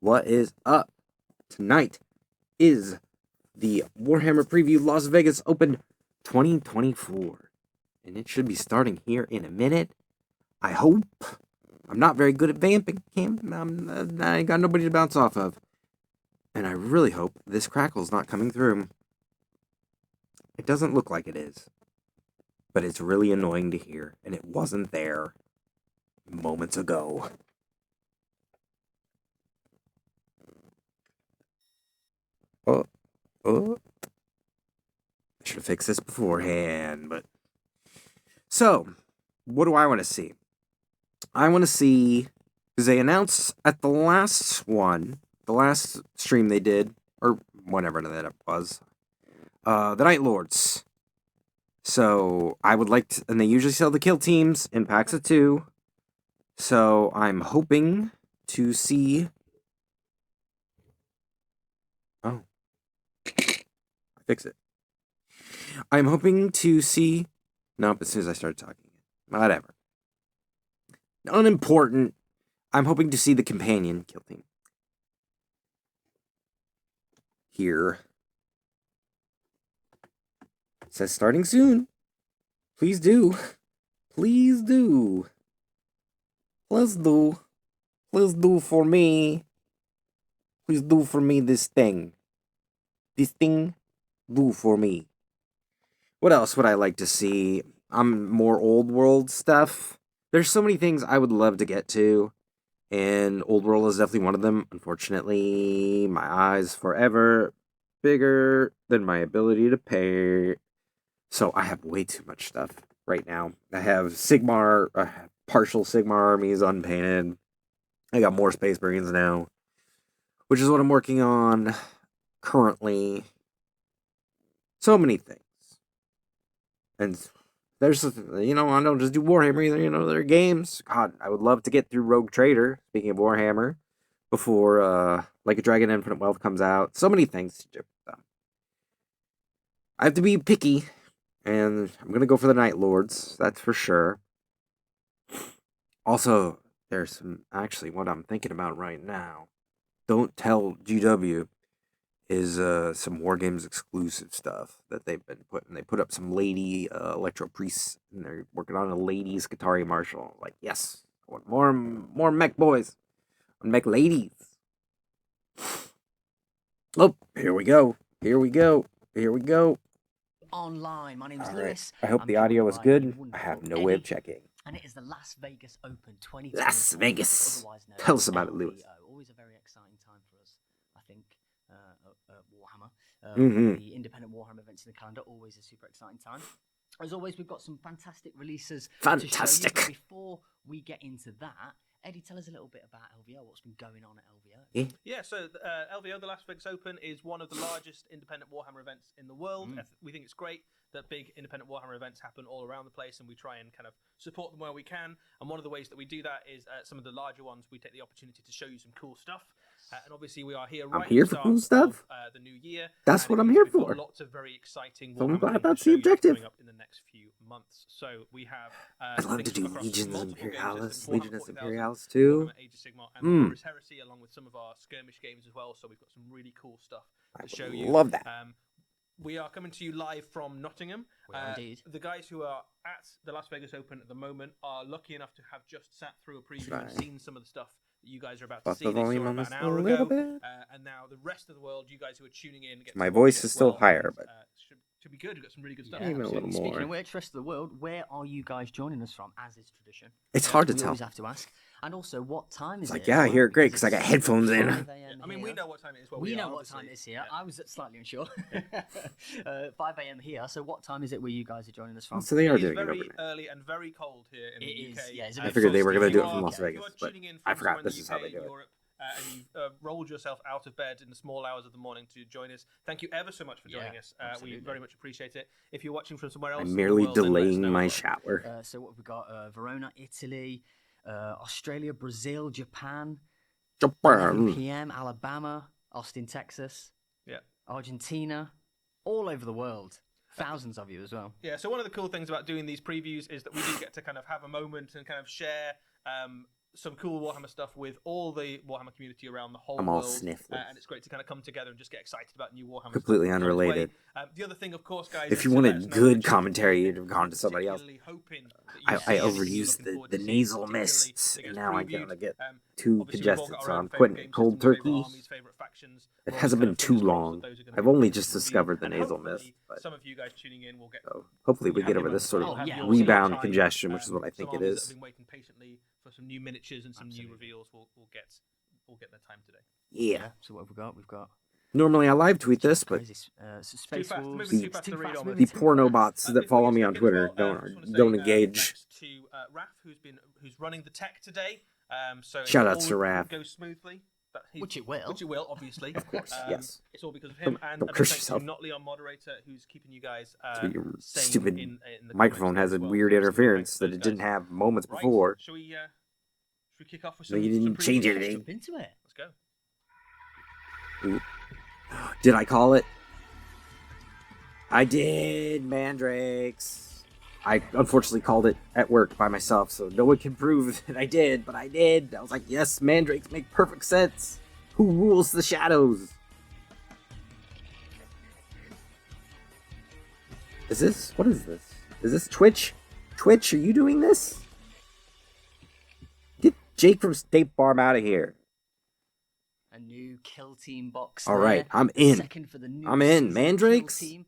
What is up? Tonight is the Warhammer Preview Las Vegas Open 2024. And it should be starting here in a minute. I hope. I'm not very good at vamping, Cam. I ain't got nobody to bounce off of. And I really hope this crackle's not coming through. It doesn't look like it is. But it's really annoying to hear. And it wasn't there moments ago. Oh. I should have fixed this beforehand, but... So, what do I want to see? I want to see... Because they announced at the last one, the last stream they did, or whatever that was, the Night Lords. So, I would like to... And they usually sell the kill teams in packs of 2. So, I'm hoping to see... Oh. Fix it. I'm hoping to see... Nope, as soon as I started talking. Whatever. Unimportant. I'm hoping to see the companion kill team. Here. It says starting soon. Please do. Please do. Please do. Please do for me. Please do for me this thing. This thing. Do for me. What else would I like to see? More old world stuff. There's so many things I would love to get to, and old world is definitely one of them. Unfortunately, my eyes forever bigger than my ability to pay. So I have way too much stuff right now. I have Sigmar, partial Sigmar armies unpainted. I got more Space Marines now, which is what I'm working on currently. So many things. And there's, I don't just do Warhammer either, there are games. God, I would love to get through Rogue Trader, speaking of Warhammer, before, Like a Dragon Infinite Wealth comes out. So many things to do. So. I have to be picky, and I'm going to go for the Night Lords, that's for sure. Also, there's actually, what I'm thinking about right now, don't tell GW, is some War Games exclusive stuff that they've been putting. They put up some lady Electro Priests, and they're working on a ladies Qatari Marshal. Like, yes, I want more mech boys, and mech ladies. Oh, here we go. Online, my name's All Lewis. Right. I hope the audio is good. I have no way of checking. And it is the Las Vegas Open 2024. Las Vegas. Tell us about it, Lewis. Always a very exciting time for us, I think. Warhammer. The independent Warhammer events in the calendar, always a super exciting time. As always, we've got some fantastic releases to show you. But before we get into that, Eddie, tell us a little bit about LVO. What's been going on at LVO? Yeah, so LVO, the Las Vegas Open, is one of the largest independent Warhammer events in the world. We think it's great that big independent Warhammer events happen all around the place, and we try and kind of support them where we can. And one of the ways that we do that is some of the larger ones, we take the opportunity to show you some cool stuff. And obviously, we are here right I'm here at the for cool start stuff. of the new year. That's what I'm here We've got for. lots of very exciting So I'm Warhammer glad things that's to the show you objective. coming up in the next few months. So we have I'd love to do across Legions multiple game Imperialis, systems, Legionis Warhammer 40,000, Imperialis too. Warhammer Age of Sigmar, and Horus Heresy, along with some of our skirmish games as well. So we've got some really cool stuff to show you. Love that. We are coming to you live from Nottingham. Indeed. The guys who are at the Las Vegas Open at the moment are lucky enough to have just sat through a preview and seen some of the stuff that you guys are about to see. They saw about an hour ago. And now the rest of the world, you guys who are tuning in, get my voice is still higher, but should be good. We've got some really good stuff. Even a little more. Speaking of which, rest of the world, where are you guys joining us from, as is tradition? It's hard to we tell. always have to ask. And also, what time is it? Like, yeah, I hear it great because I got headphones in. I mean, we know what time it is. We know what time it is here. Yeah. I was slightly unsure. 5 a.m. here. So what time is it where you guys are joining us from? So they are doing it very over there. early and very cold here in the UK. Yeah, I figured they were going to do it from Las Vegas, but I forgot this is how they do it. And you've rolled yourself out of bed in the small hours of the morning to join us. Thank you ever so much for joining us. We very much appreciate it. If you're watching from somewhere else, I'm merely delaying my shower. So what we've got: Verona, Italy, Australia, Brazil, Japan, 11 p.m. Alabama, Austin, Texas, Argentina, all over the world. Thousands of you as well. Yeah. So one of the cool things about doing these previews is that we do get to kind of have a moment and kind of share some cool Warhammer stuff with all the Warhammer community around the whole I'm all world, sniffly. and it's great to kind of come together and just get excited about new Warhammer. Completely stuff that comes unrelated. way. The other thing, of course, guys, If you is to let us wanted know good which commentary, unit you'd have gone to somebody else. particularly hoping that you I see, anything you're overused looking forward the to seeing, nasal particularly mists, that and gets now I'm previewed. gonna get Obviously, too we've all congested, got our so own I'm favourite quitting game it cold systems, favourite turkey. armies, favourite factions. It We're hasn't obviously been kind of too fingers crossed long. that those are gonna I've be only great just to review. discovered the And nasal mist, hopefully but some of you guys tuning in will get so hopefully we get happy over about this sort that. of Oh, yeah, rebound time. congestion, which is what I Some think it armies that is. have been waiting patiently for some new miniatures and some new Absolutely. reveals will get their time today. Yeah. So what have we got? We've got Normally I live tweet this, but crazy, Space fast, Wolves. moving too It's fast too to read fast, all moving the this. too porno fast. bots that Before follow we me get on stuck in as Twitter well, I just wanna say, don't engage. Thanks to Raf, who's running the tech today. So Shout it outs all to Raf. goes smoothly. Which it will. Which it will, obviously. Of course, yes. It's all because of him. And don't a big curse thanks yourself. to Notley, our moderator, who's keeping you guys So your sane stupid in the microphone comments has a as well. weird So interference thanks to that those it didn't guys. have moments Right, before. Should we kick off with No, some you didn't some change previews? anything. Jump into it. Let's go. Ooh. Did I call it? I did, Mandrakes. I unfortunately called it at work by myself, so no one can prove that I did, but I did. I was like, yes, Mandrakes make perfect sense. Who rules the shadows? What is this? Is this Twitch? Twitch, are you doing this? Get Jake from State Farm out of here. A new Kill Team box. All there. right, I'm The in. Second for the new I'm in. season Kill Mandrakes? Team.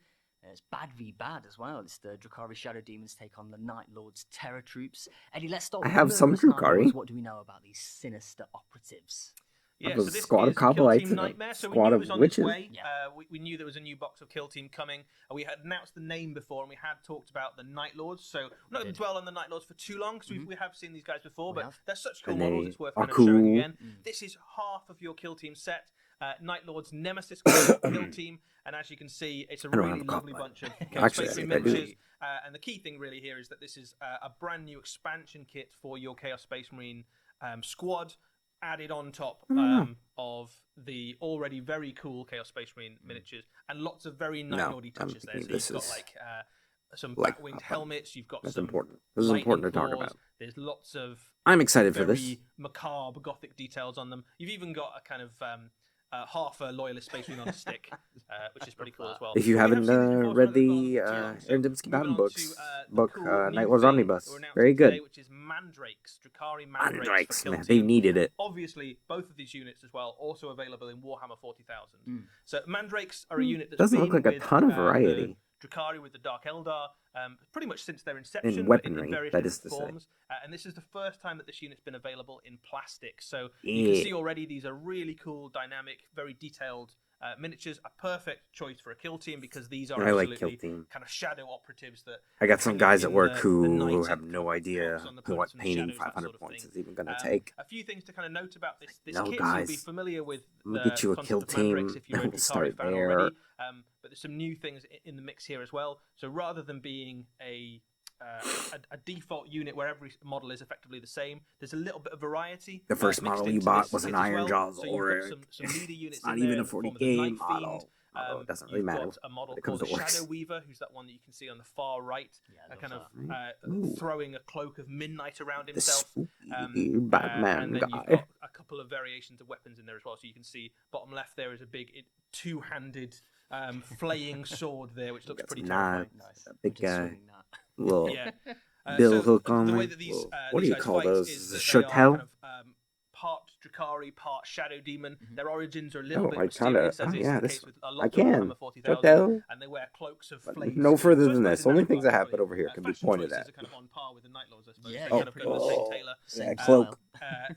It's Bad v Bad as well. It's the Drukhari Shadow Demons take on the Night Lord's Terror Troops. Eddie, let's start I with have the some Night Lords. Drukhari. What do we know about these sinister operatives? Yeah, Have a so this squad of is Kill Kabbalites Team and a Nightmare. So we squad knew it of was on witches. its way. Yeah. We knew there was a new box of Kill Team coming. We had announced the name before, and we had talked about the Night Lords. So we're not going to dwell on the Night Lords for too long, because we have seen these guys before, We but have. they're such cool And models. they It's worth are kind of showing cool. again. This is half of your Kill Team set. Night Lord's Nemesis Kill Team, and as you can see, it's a don't really have a lovely Kabbalight. bunch of Actually, Space I Marine think I do. miniatures. And the key thing really here is that this is a brand new expansion kit for your Chaos Space Marine squad, added on top of the already very cool Chaos Space Marine miniatures, and lots of very Night Lordy touches there. So you've got some bat-winged helmets. You've got That's some important. This is important to talk claws. about. There's lots of I'm excited for very this. macabre gothic details on them. You've even got a kind of half a loyalist space marine on a stick, which is pretty cool as well. If you We have haven't seen these before, read so the let's go on. Aaron Dembski Moving Bowden on books, to, the book cool Night new Lords thing Omnibus, we're announcing very today, good. which is Mandrakes, Drukhari Mandrakes. Mandrakes, for man, Kill they Team. needed it. Obviously, both of these units as well, also available in Warhammer 40,000. So Mandrakes are a unit that's Doesn't been look like a with, ton of the variety. Drukhari with the Dark Eldar, pretty much since their inception, In but weaponry, in various that different is to say. forms. And this is the first time that this unit's been available in plastic. So you can see already these are really cool, dynamic, very detailed miniatures. A perfect choice for a kill team, because these are I like absolutely kill team. kind of shadow operatives that I got some hang guys in at work the who night have and kind no of idea focus on the what opponents and the painting shadows, that 500 sort of points thing. is even going to take. A few things to kind of note about this No, kit. guys. So you'll be familiar with I'm the gonna get you a concept kill of Mandrakes team, if you're a and we'll Drukhari start fan there. already. But there's some new things in the mix here as well. So rather than being a default unit where every model is effectively the same, there's a little bit of variety. The first mixed model you into bought this was an kit as Iron well. Jaws So you've Auric. got some leader units It's not in even there a in the form 40 of the game Night model. Fiend. Although it doesn't really You've matter got a model when it called comes the to orcs. Shadow Weaver, who's that one that you can see on the far right, Yeah, kind of Ooh. throwing a cloak of midnight around The himself. spooky Batman and then guy. you've got a couple of variations of weapons in there as well. So you can see bottom left there is a big two-handed flaying sword there, which looks Got pretty some terrifying. knives, that big Just guy, swinging that. little Yeah. bill So hook on the way there. that these Whoa. What do these you guys call fight those? is The that they are Shotel? kind of part Drukhari, part Shadow Demon. Their origins are a little Oh, bit I kinda- mysterious, as oh, is yeah, the this- case with a I lot of can. Warhammer 40,000, Shotel. and they wear cloaks of But flames. no further So I than suppose this. in Only that things that regard, happen over here can be fashion pointed choices at. are kind of on par with the Night Lords, I suppose. Yeah, They yeah, kind of pretty go the much. same tailor. Same cloak.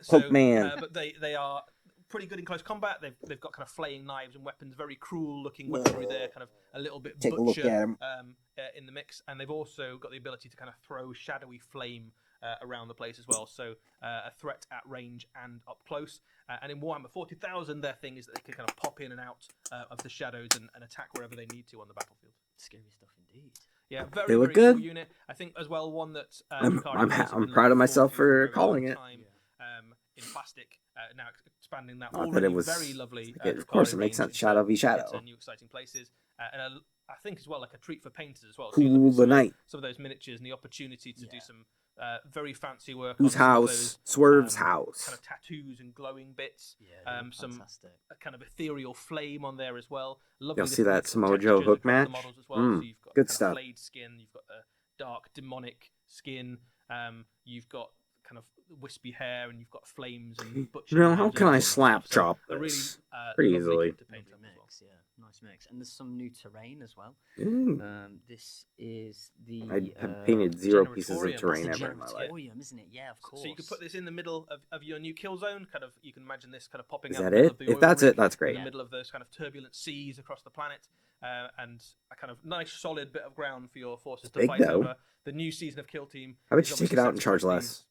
Cloak man. But they are pretty good in close combat. They've got kind of flaying knives and weapons, very cruel looking weaponry there, kind of a little bit Take a look butcher at 'em. in the mix, and they've also got the ability to kind of throw shadowy flame around the place as well. So a threat at range and up close. And in Warhammer 40,000, their thing is that they can kind of pop in and out of the shadows and attack wherever they need to on the battlefield. Scary stuff indeed. Yeah, very, They look very cool good. unit. I think as well one that I'm Drukhari have also been proud looking of myself forward to for a very calling long it. time, in plastic, now expanding that Not that already it was. very lovely. Of course, Drukhari it makes range sense. Shadow v into shadow. new exciting places, and I think as well like a treat for painters as well. Cool the night. Some of those miniatures and the opportunity to do some very fancy work. Whose on some house? of those, Swerve's house. Kind of tattoos and glowing bits. Yeah, some fantastic. kind of ethereal flame on there as well. You'll see that Samoa Joe hook match. So you've got good kind stuff. Of flayed skin. You've got the dark demonic skin. You've got kind of wispy hair, and you've got flames and butcher. How can I slap chop this? Really, pretty easily. To paint mix, well. Yeah, nice mix. And there's some new terrain as well. This is the. I have painted 0 pieces of terrain ever in my life. Isn't it? Yeah, of course. So you can put this in the middle of your new kill zone. Kind of, you can imagine this kind of popping is out. That it? If that's it, that's great. In the middle of those kind of turbulent seas across the planet, and a kind of nice solid bit of ground for your forces to fight over. The new season of Kill Team. How about you take it out and charge less?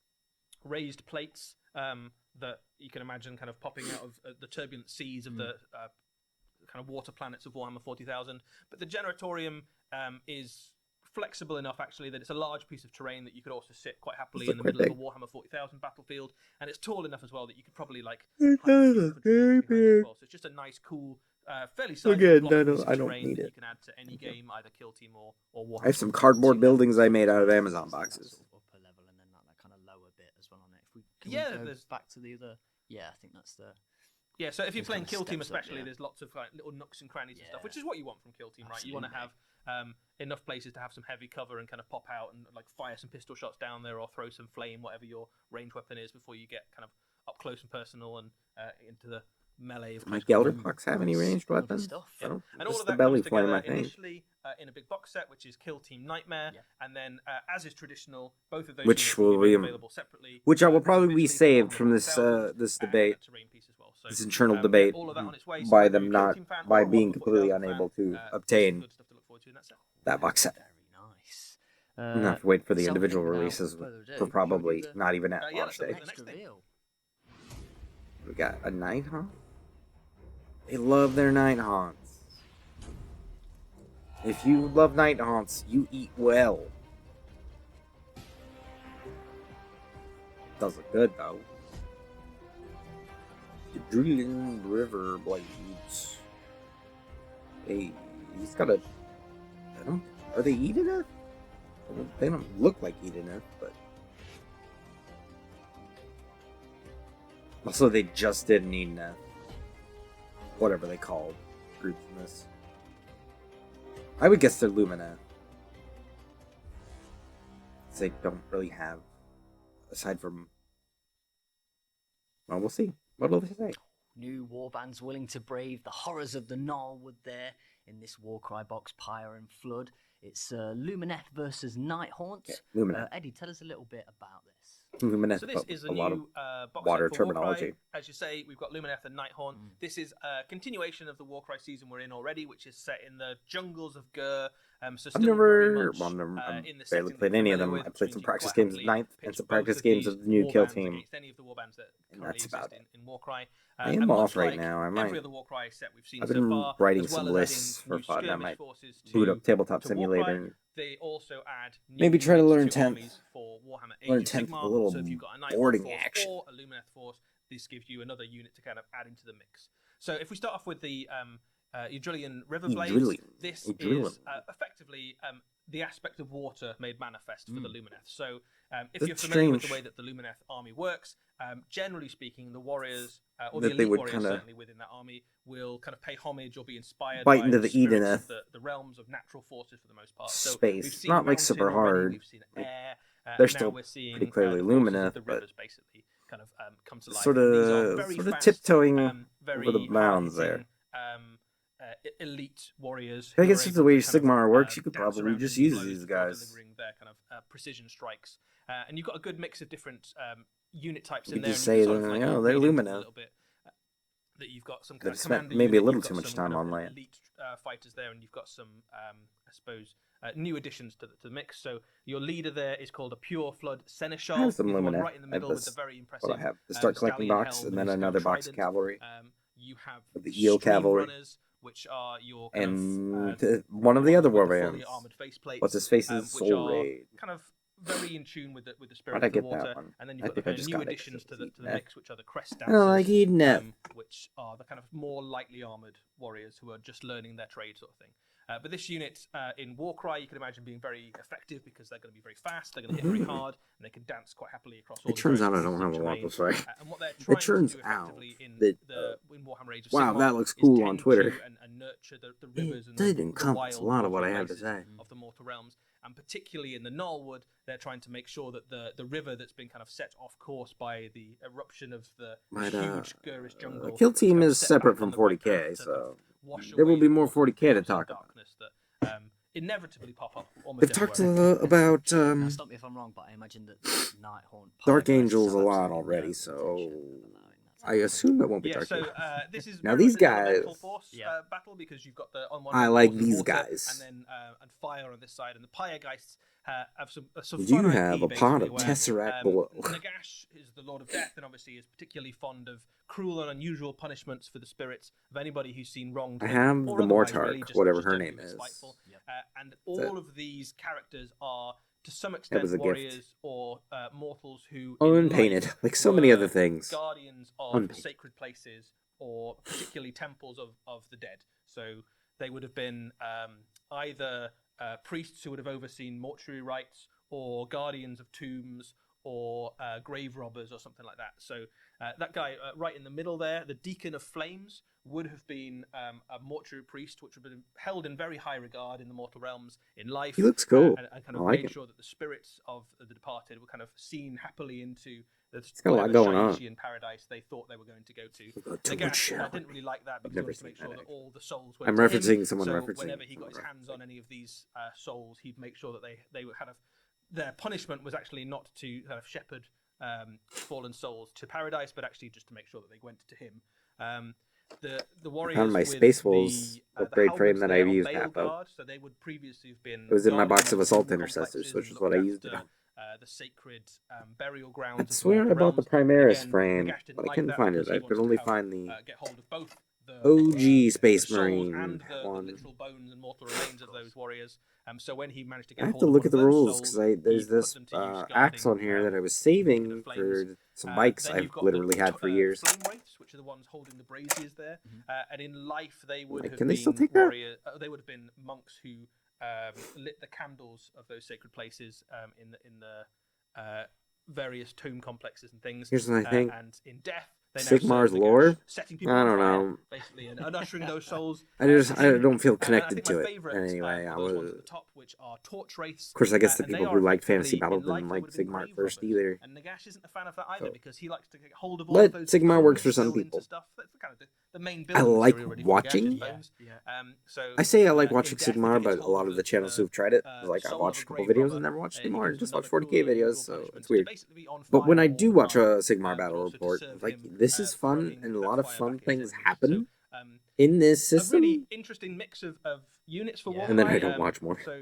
Raised plates that you can imagine kind of popping out of the turbulent seas of the kind of water planets of Warhammer 40,000. But the Generatorium is flexible enough, actually, that it's a large piece of terrain that you could also sit quite happily in the middle of a Warhammer 40,000 battlefield. And it's tall enough as well that you could probably, like, very big. So it's just a nice, cool, fairly sizable block of terrain that you can add to any game, either Kill Team or Warhammer. I have some cardboard buildings I made out of Amazon boxes. There's back to the other. Yeah, I think that's the. Yeah, so if you're playing Kill Team, especially, there's lots of like little nooks and crannies and stuff, which is what you want from Kill Team, right? You want to have enough places to have some heavy cover and kind of pop out and like fire some pistol shots down there or throw some flame, whatever your range weapon is, before you get kind of up close and personal and into the melee of. My Gelderpucks have any ranged weapons? Yeah. And all just of that the belly comes flame, together I think. initially in a big box set, which is Kill Team Nightmare, and then as is traditional, both of those which will be available separately. Which I will probably be saved from this this debate, this internal debate, by them not by being completely unable to obtain that box set. Very nice. I'm gonna have to wait for the individual releases for probably not even at launch day. We got a Night Haunt. They love their Night Haunts. If you love Night Haunts, you eat well. Does look good though. The Drilling River Blades. Hey, he's got a. Are they Edeneth? They don't look like Edeneth, but. Also, they just did an Edeneth. Whatever they call groups in this. I would guess they're Lumineth. They don't really have, aside from. Well, we'll see. What will they say? New warbands willing to brave the horrors of the Gnarlwood there in this Warcry box, Pyre and Flood. It's Lumineth versus Night Haunt. Yeah, Lumineth. Eddie, tell us a little bit about this. Lumineth, so this is a lot new of box water set for terminology. Warcry. As you say, we've got Lumineth and Night Haunt. This is a continuation of the Warcry season we're in already, which is set in the jungles of Gur. So I've never barely played any of them. I played some practice games of Ninth and some practice games of the new Kill Team. Any of the warbands that that's about it. in Warcry. I am off right now. I might. Every other Warcry set we've seen I've been so far, writing some lists for fun. I might boot up Tabletop Simulator. And they also add maybe try to learn 10th. For Warhammer Age learn of 10th Sigmar. with a little So if you've got a Night boarding force action. or a Lumineth force, this gives you another unit to kind of add into the mix. So if we start off with the Eudrillian River Blades, this is effectively the aspect of water made manifest for the Lumineth. So if you're familiar with the way that the Lumineth army works, generally speaking, the warriors, or the elite warriors certainly within that army, will kind of pay homage or be inspired by into the Edeneth, the realms of natural forces for the most part. So space, we've seen not like super hard. We've seen air. They're still pretty clearly Lumineth, the rivers basically kind of come to life. Sort of tiptoeing over the mounds there. Elite warriors. I guess it's the way Sigmar works. You could probably just use these guys. Delivering their kind of precision strikes, and you've got a good mix of different unit types You in there. just say they're Lumineth. That you've got some kind of spent commander maybe a unit, little you've too got much some time kind on of land. elite fighters there, and you've got some, I suppose, new additions to the mix. So your leader there is called a Pure Flood Seneschal. I have some He's the one Lumineth. right in the middle with the very impressive. What I have to start collecting stallion box, helm and then who's another got box of trident. cavalry. You have The Eel stream cavalry. runners, which are your And one of the other warbarians. armored faceplates. What's his face is which Soul are Raid. kind of very in tune with the spirit How'd I of the get that water. one? And then I you've got the think I kind of just new got it additions 'cause to it's the Edeneth. mix, which are the crest I dancers. don't like Edeneth. Which are the kind of more lightly armored warriors who are just learning their trade, sort of thing. But this unit in Warcry, you can imagine being very effective because they're going to be very fast, they're going to hit very hard, and they can dance quite happily across all It turns out I drones don't have a lot to say. and what they're trying It turns to do out effectively in that, in Warhammer Age of wow, Sigmar that looks is cool on tend Twitter. to and nurture the rivers It and did the encompass wild a lot of what I watering have to places say. of the Mortal Realms. And particularly in the Gnarlwood, they're trying to make sure that the river that's been kind of set off course by the eruption of the huge Gurish jungle. Kill Team is separate from on the right 40k, path to so wash there will away be the more water 40k to chaos and talk about. darkness that inevitably pop up almost They've talked everywhere. about Now, stop me if I'm wrong, but I imagine that the Nighthaunt Dark Pyre Angels a have lot absolutely already, no so intention of allowing that. I assume it won't be Yeah, Dark so Angels. this is Now very these much an elemental guys, force battle because you've got the on one I hand like force and these water, guys. and then and fire on this side, and the Pyregeists have some You fun have IP, a pot of basically, Tesseract below. Nagash is the Lord of Death, and obviously is particularly fond of cruel and unusual punishments for the spirits of anybody who's seen wrong. I have or the otherwise, Mortark, really, just whatever her generally name is. spiteful. Yep. And all of these characters are to some was extent a gift. warriors or mortals who Unpainted, in life like so many were other things. guardians of Unpainted. sacred places or particularly temples of the dead. So they would have been either priests who would have overseen mortuary rites or guardians of tombs or grave robbers or something like that. So that guy right in the middle there, the Deacon of Flames, would have been a mortuary priest, which would have been held in very high regard in the mortal realms in life. He looks cool. And kind of I like made him. sure that the spirits of the departed were kind of seen happily into the got a lot going on. in paradise they thought they were going to go to. I've got too much Nagash shit on didn't really like that because he never wanted to make seen sure that, that all the souls went I'm to referencing him. someone So referencing whenever he got his someone hands on any of these souls, he'd make sure that they were kind of their punishment was actually not to kind of shepherd fallen souls to paradise, but actually just to make sure that they went to him. The warriors found my with Space Wolves the upgrade frame halberds that there I've on used Bale half of. Guard, so they would previously have been. It was in my box guardians of Assault temple Intercessors, complexes which and is what I looked used it after, on. The sacred burial grounds. I of the swear I mortal bought the realms. Primaris Again, frame, Nagash didn't but I like couldn't that find because it. he I could wanted only to find the get hold of both the OG Space the souls Marine and the one. literal bones and mortal remains of those warriors. So when he managed to get I have hold to of look one at the of those rules souls, because there's he put this them to use axe on guarding, here that I was Deacon saving of Flames. for some bikes Then I've you've got literally the had for years. flame wraiths, which are the ones holding the braziers there. And in life, they would Like, have can they been still take that? warrior. They would have been monks who lit the candles of those sacred places in the various tomb complexes and things. Here's what I think. And in death, they now Sigmar's serve the lore? Gash, setting people I on don't fire, know. basically, and ushering those souls. I don't feel And I connected think to my it. favourite And anyway, are I those was. ones at the top, which are torch wraiths. Of course, I guess the And they people are who liked Fantasy effectively, Battle in life, didn't they like would have been Sigmar at grave first robbers. either. And Nagash isn't a fan of that either So, because he likes to get hold of all let of those Sigmar bones works for and some delve into people. Stuff. That's the kind of the main I building like material really watching. for Gash is bones. So I say I like in watching death, he Sigmar, gets but a hold lot of of the channels who've tried it, like I've soul watched a of couple grave videos robber, and never watched he anymore, gives just them watched another 40k cool videos, unusual so punishment it's to weird. basically be on But when fire I all do the watch time, a Sigmar but battle also to report, serve like him, this is fun throwing and a that lot of fire fun back at his things enemies. happen So, in this a system, really interesting mix of units for Warcry. and then I don't watch more. So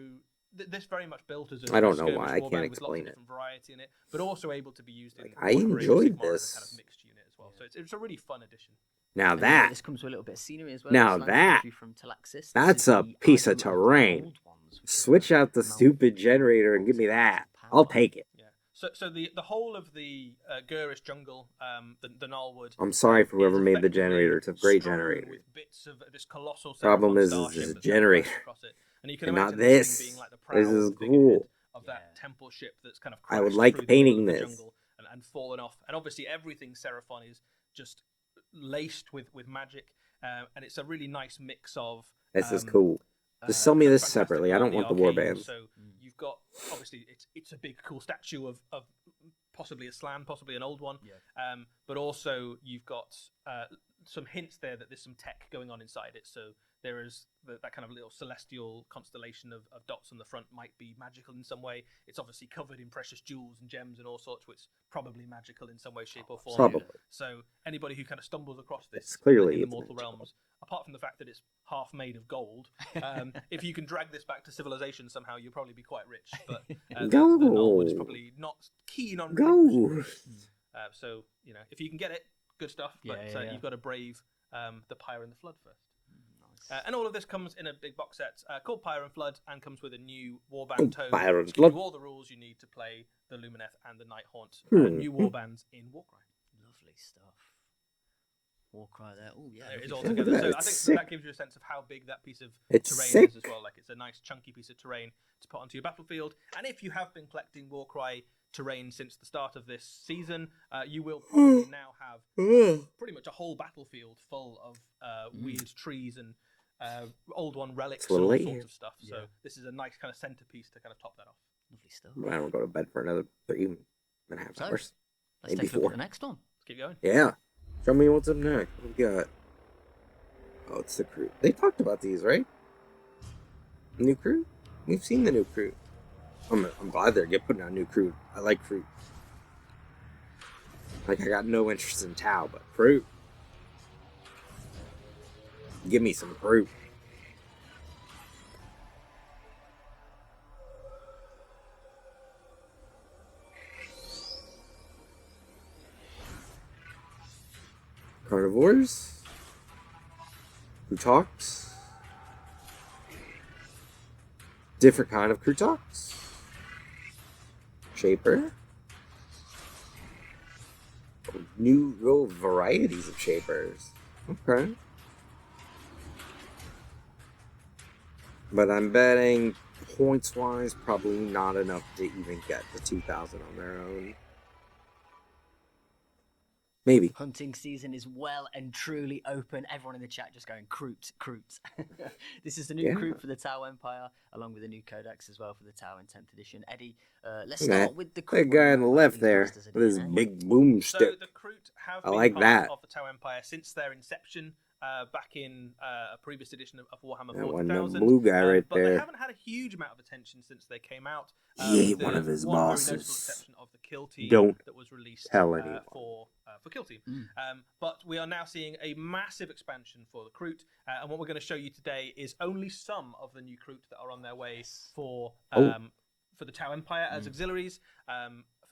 this very much built as I don't know skirmish why, I warband can't with lots of explain it. different variety in it, but also able to be used in I Warhammer Age of enjoyed Sigmar as this. a kind of mixed unit as well. So it's a really fun addition. Now And that this comes with a little bit of scenery as well. Now It's that- entry from Talaxis. that's This is a the piece of Idol the terrain. Old Ones, which is switch a out the mountain stupid generator and give me that. I'll take it. Yeah. So the whole of the Gurish jungle, the Gnarlwood. I'm sorry for whoever is made the effectively generator. It's a great strewn generator. With bits of this colossal Problem is starship it's a that's kind of generator. crashed across it. And you can And imagine not this this. thing being like the This prow is of the figurehead cool. of that temple ship that's kind of I would crashed like through painting the middle of this. the jungle and fallen off. And obviously everything Seraphon is just laced with magic. And it's a really nice mix of. This is cool. Just sell me this separately. I don't want the warbands. So you've got obviously it's a big cool statue of possibly a Slan, possibly an old one. Yeah. But also you've got some hints there that there's some tech going on inside it. So there is that kind of little celestial constellation of dots on the front might be magical in some way. It's obviously covered in precious jewels and gems and all sorts, which is probably magical in some way, shape, or form. Probably. So anybody who kind of stumbles across this It's clearly in the it's Mortal magical. Realms, apart from the fact that it's half made of gold, if you can drag this back to civilization somehow, you'll probably be quite rich. But the Gnarlwood is probably not keen on Go. so if you can get it, good stuff. But you've got to brave the Pyre and the Flood first. And all of this comes in a big box set called Pyre and Flood, and comes with a new warband tome. Pyre and which gives Flood. you all the rules you need to play the Lumineth and the Nighthaunt new warbands in Warcry. Lovely stuff. Warcry there. Oh yeah, It is lovely all stuff. together. So I It's think sick. that gives you a sense of how big that piece of It's terrain sick. is as well. Like it's a nice chunky piece of terrain to put onto your battlefield. And if you have been collecting Warcry terrain since the start of this season, you will probably now have pretty much a whole battlefield full of weird trees and old one relics and all late sorts here. of stuff. So this is a nice kind of centerpiece to kind of top that off. Lovely stuff. I don't go to bed for another 3.5 So, hours. let's Maybe take a look 4. at the next one. Let's keep going. Yeah. Show me what's up next. What we got? Oh, it's the crew. They talked about these, right? New crew? We've seen the new crew. I'm glad they're putting out new crew. I like crew. Like, I got no interest in Tau, but crew. Give me some crew. Carnivores. Crew talks. Different kind of crew talks. Shaper. New varieties of shapers. Okay. But I'm betting points wise, probably not enough to even get the 2,000 on their own. Maybe. Hunting season is well and truly open. Everyone in the chat just going, Croots, Croots. This is the new Croot for the Tau Empire, along with the new Codex as well for the Tau in 10th edition. Eddie, let's start with the Croot. That guy on the left there, with his big boomstick. So the Croot have been like part that. of the Tau Empire since their inception. Back in a previous edition of Warhammer That 40,000. blue guy right but there. they haven't had a huge amount of attention since they came out. He ate with one of his one bosses. very notable exception of the Kill Team Don't that was released tell anyone. for Kill Team. But we are now seeing a massive expansion for the Croot, and what we're going to show you today is only some of the new Croot that are on their way for the Tau Empire as auxiliaries.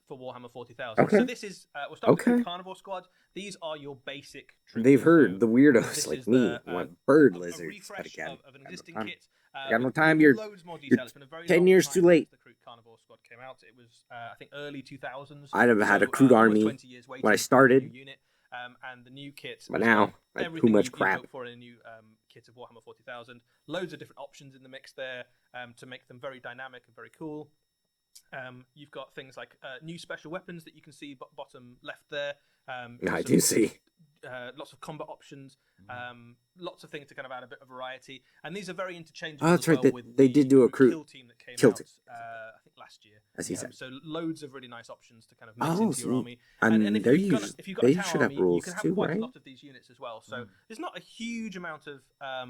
For Warhammer 40,000. Okay. So this is, we'll start with the Carnivore Squad. These are your basic troops. They've heard the weirdos This like is me want bird a lizards. refresh But again, of an existing I got no time. kit. I got no with time. You're loads more detail. It's been a very 10 long years time too since late. The Croot Carnivore Squad came out. It was, I think, early 2000s. I'd have had a Croot almost army 20 years waiting when I for a started. new unit, and the new kit. But has now, got I have too everything much you'd crap. hope for in a new kit of Warhammer 40,000. Loads of different options in the mix there to make them very dynamic and very cool. You've got things like new special weapons that you can see bottom left there. I do see. Lots of combat options, lots of things to kind of add a bit of variety, and these are very interchangeable. Oh, that's as right. well with They the did do a Kill Croot Team that came Kill out, Team. I think last year. As he said. So loads of really nice options to kind of mix into your army. And if they're you've got usually, if you've got a they Tau should have army, rules you can have too, quite right? a lot of these units as well. So there's not a huge amount of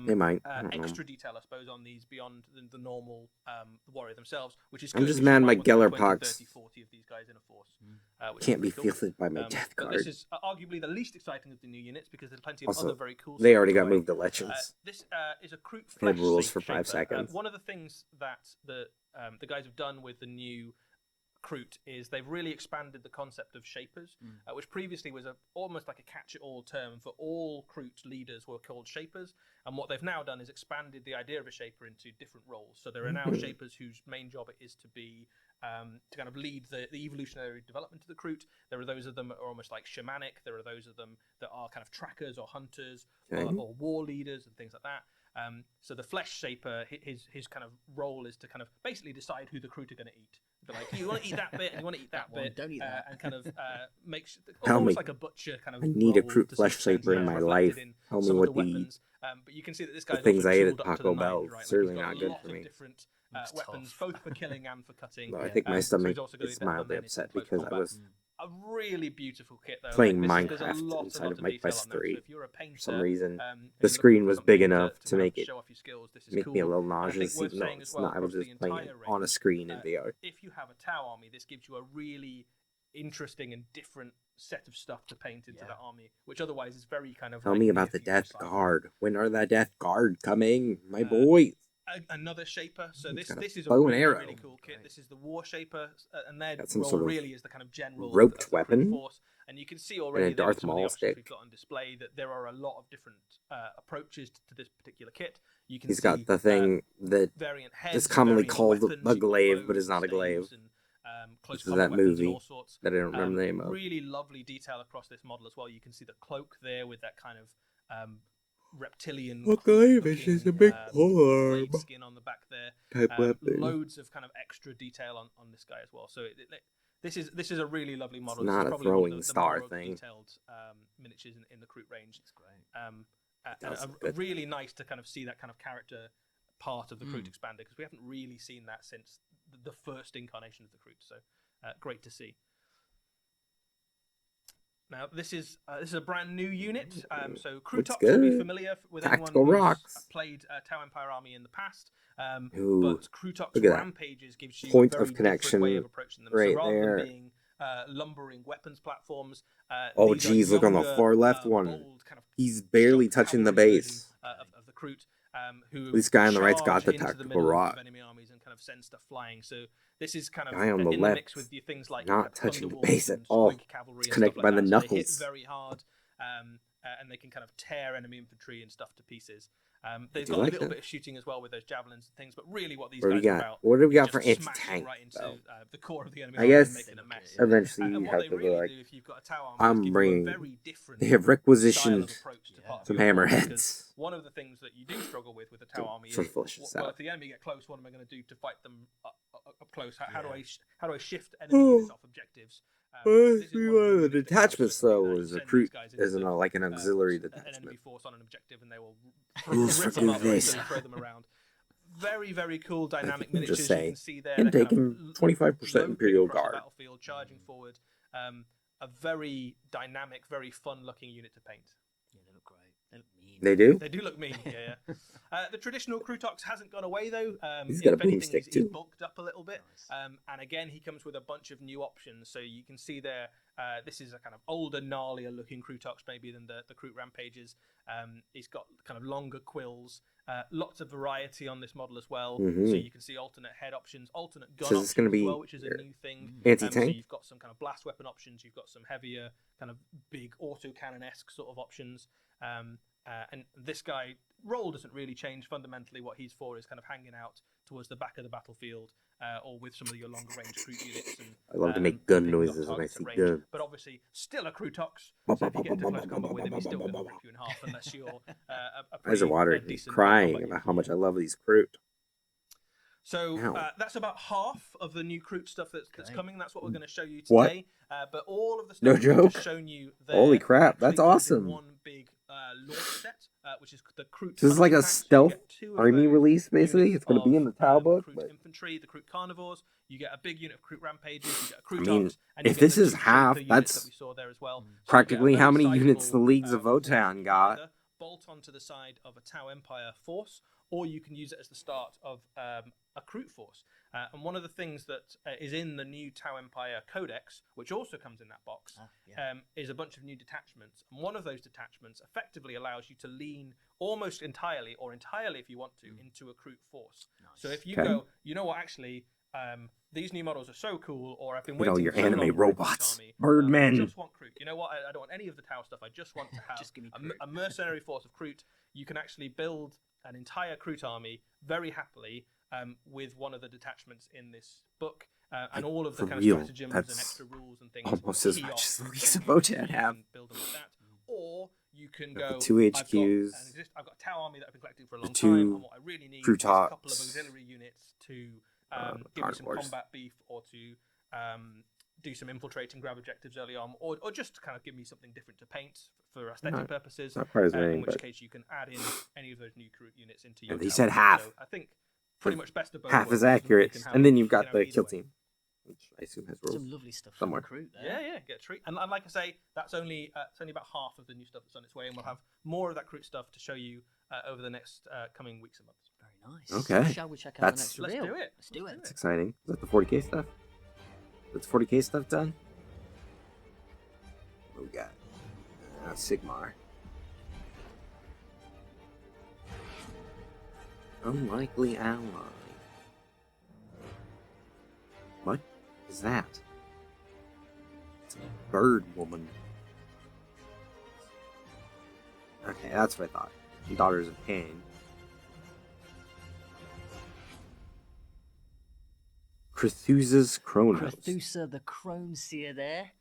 They might. I don't know. extra detail, I suppose, on these beyond the normal warrior themselves, which is I'm good. just because mad you my might want to have 20, Gellerpox 30, 40 of these guys in a force. Which Can't is be pretty cool. fielded by my death But card. this is arguably the least exciting of the new units because there's plenty of Also, other very cool. They stuff already got on the way. moved to Legends. This is a Croot They had flesh rules shape for 5 shaper. seconds. One of the things that the guys have done with the new Croot is they've really expanded the concept of shapers, which previously was almost like a catch-all term for all Croot leaders were called shapers. And what they've now done is expanded the idea of a shaper into different roles. So there are now shapers whose main job it is to be to kind of lead the evolutionary development of the Croot. There are those of them that are almost like shamanic. There are those of them that are kind of trackers or hunters or war leaders and things like that. So the flesh shaper, his kind of role is to kind of basically decide who the Croot are going to eat. Be like, you want to eat that bit, and you want to eat that bit, don't eat that. and kind of makes Tell almost me. like a butcher kind of. I need a role Croot to some flesh extent, shaper in and my reflected life. in Tell me some of what the to eat. weapons. But you can see that this guy's things also I ate tooled at up to Taco the Bell, nines, right? Like, certainly he's got not a good lot for of me. different Looks weapons, tough. both for killing and for cutting. No, I think my So he's stomach also got is it done mildly then in upset close because I combat. was A really beautiful kit though. playing Like, there's a Minecraft lot inside of detail my on there. Quest So 3. if you're a painter, For some reason, and the you're screen looking for was something big enough to kind of make it show off your skills, this is make cool. me a little And I think nauseous, worth even though saying as it's well, not. I was across just the playing it entire on a range, screen in VR. if you have a Tau army, this gives you a really interesting and different set of stuff to paint into that army, which otherwise is very kind of. Tell like me near about the future Death sci-fi. Guard. When are the Death Guard coming, my boy? Another shaper. So He's got a this is a bow and really, arrow. really cool kit. This is the War Shaper, and their Got some role sort of really is the kind of general roped of the Croot weapon force. And you can see already and a there with Darth some of the Maul options stick. we've got on display that there are a lot of different approaches to this particular kit. You can He's see got the thing that variant heads, is commonly variant called weapons, a you've got glaive, bows but is and not a glaive. staves and close This is combat that weapons movie and all sorts. that I don't remember the name of. Really lovely detail across this model as well. You can see the cloak there with that kind of reptilian. She's a big blade skin on the back there. Type weapon. Loads of kind of extra detail on this guy as well. So this is a really lovely model. It's not this a is probably one throwing of the star more thing. detailed miniatures in the Kroot range. It's great. And really nice to kind of see that kind of character part of the Kroot expander, because we haven't really seen that since the first incarnation of the Kroot. So great to see. Now this is a brand new unit. So Krootox will be familiar with Tactical anyone who's rocks. played Tau Empire Army in the past. Ooh, but Krootox look at that. Rampages gives you Point a very of connection different way of approaching them. right so rather there. than being lumbering weapons platforms, Oh, these are geez, look on the younger, far left one. bold, kind of He's barely strong touching the cavalry base. version, of the Kroot, who This guy on the right's got charge the into tactical middle rock. of enemy armies and kind of send stuff flying. So this is kind of Guy on the in left, the mix with things like not touching the Thunderwolves base at and all. Squig Cavalry It's and connected stuff like by the that. So they hit knuckles. very hard, and they can kind of tear enemy infantry and stuff to pieces. They've Do you got like a little that? bit of shooting as well with those javelins and things, but really what these What do we guys are got? about What do we is got for just anti-tank, smashing right into though? the core of the enemy I army and guess making a mess. eventually And you what have they to really like. do if you've got a Tau army is I'm give you a bringing. very different They have style requisitioned of approach to part of some your war, hammerheads. because one of the things that you do struggle with a Tau army is, Sort of flesh this well, out. if the enemy get close, what am I going to do to fight them up close? How do I shift enemy units off objectives? This is one One of the big detachments, thing though, that is you a send Kroot, these guys into isn't like an auxiliary an enemy detachment. force on an objective, and they will Who's rip them for up this? and throw them around. Very, very cool I dynamic can miniatures. just You say, can see there him they're kind taking of 25% loping Imperial across the Guard. battlefield, charging forward. A very dynamic, very fun-looking unit to paint. Yeah, they look great. They look mean. They do? They do look mean, yeah. The traditional Krootox hasn't gone away, though. He's got a if anything, boomstick, he's too. bulked up a little bit. Nice. And again, he comes with a bunch of new options. So you can see there, this is a kind of older, gnarlier-looking Krootox maybe than the Kroot Rampages. He's got kind of longer quills. Lots of variety on this model as well. Mhm. So you can see alternate head options, alternate gun So options it's gonna as be well, which is a new thing. anti-tank? So you've got some kind of blast weapon options. You've got some heavier, kind of big autocannon-esque sort of options. And this guy, role doesn't really change. Fundamentally, what he's for is kind of hanging out towards the back of the battlefield, or with some of your longer range Kroot units. And I love to make gun picking off noises when I targets at see range. guns. But obviously, still a Krootox. So if you get into close combat with him, he's still going to rip you in half unless you're a Eyes are pretty watering. He's decent crying combat about unit. how much I love these Kroot. So Ow. that's about half of the new Kroot stuff that's Okay. coming. That's what we're going to show you What? today. But all of the No stuff we've just joke? shown you there Holy crap, actually that's comes in awesome. one big launch set, which is the Kroot. This is like a hunting packs. So you stealth get two of army those release, basically. units It's going to be in the of, Tau book. Kroot But infantry, the Kroot carnivores. You get a big unit of Kroot rampages. You get a Kroot mean, Ox, and you if get this the is two half, Shaper units that's that we saw there as well. So you get a practically how very many units the sizable, Leagues of force Votan you got. either bolt onto the side of a Tau Empire force, or you can use it as the start of a Kroot force. And one of the things that is in the new Tau Empire Codex, which also comes in that box, is a bunch of new detachments. And one of those detachments effectively allows you to lean almost entirely, or entirely if you want to, into a Kroot force. Nice. So if you Okay. go, you know what, actually, these new models are so cool, or I've been You know, waiting your so long anime for a Kroot robots. army, Birdmen. I just want Kroot. You know what? I don't want any of the Tau stuff. I just want to have Just give me Kroot. a mercenary force of Kroot. You can actually build an entire Kroot army very happily with one of the detachments in this book, and all of the for kind real, of stratagems and that's extra rules and things. almost as key much off as the in Leagues of Kroot, Votan so you have. can build them with that. Or you can The go. two HQs, I've got a Tau army that I've been collecting for a the long two time, and what I really need is a couple of Krootox, auxiliary units to give me some carnivores. combat beef, or to do some infiltrate and grab objectives early on, or just to kind of give me something different to paint for aesthetic purposes. Not quite as many, in which but case you can add in any of those new Kroot units into your. And he Tau said army. half. So I think pretty much best of both half worlds, is and accurate. you can have- And then you've you can got have the either kill way. team, which I assume has rules Some lovely stuff somewhere. from Kroot there. Yeah, get a treat. And like I say, that's only it's only about half of the new stuff that's on its way, and we'll have more of that Kroot stuff to show you over the next coming weeks and months. Very nice. Okay. Shall we check out That's- the Let's next do reveal? it. Let's do it. It's exciting. Is that the 40k stuff? That's 40k stuff done? What we got? Sigmar. Unlikely ally. What is that? It's a bird woman. Okay, that's what I thought. Daughters of Pain. Crethusa's Chronos. Crethusa, the Crone Seer there.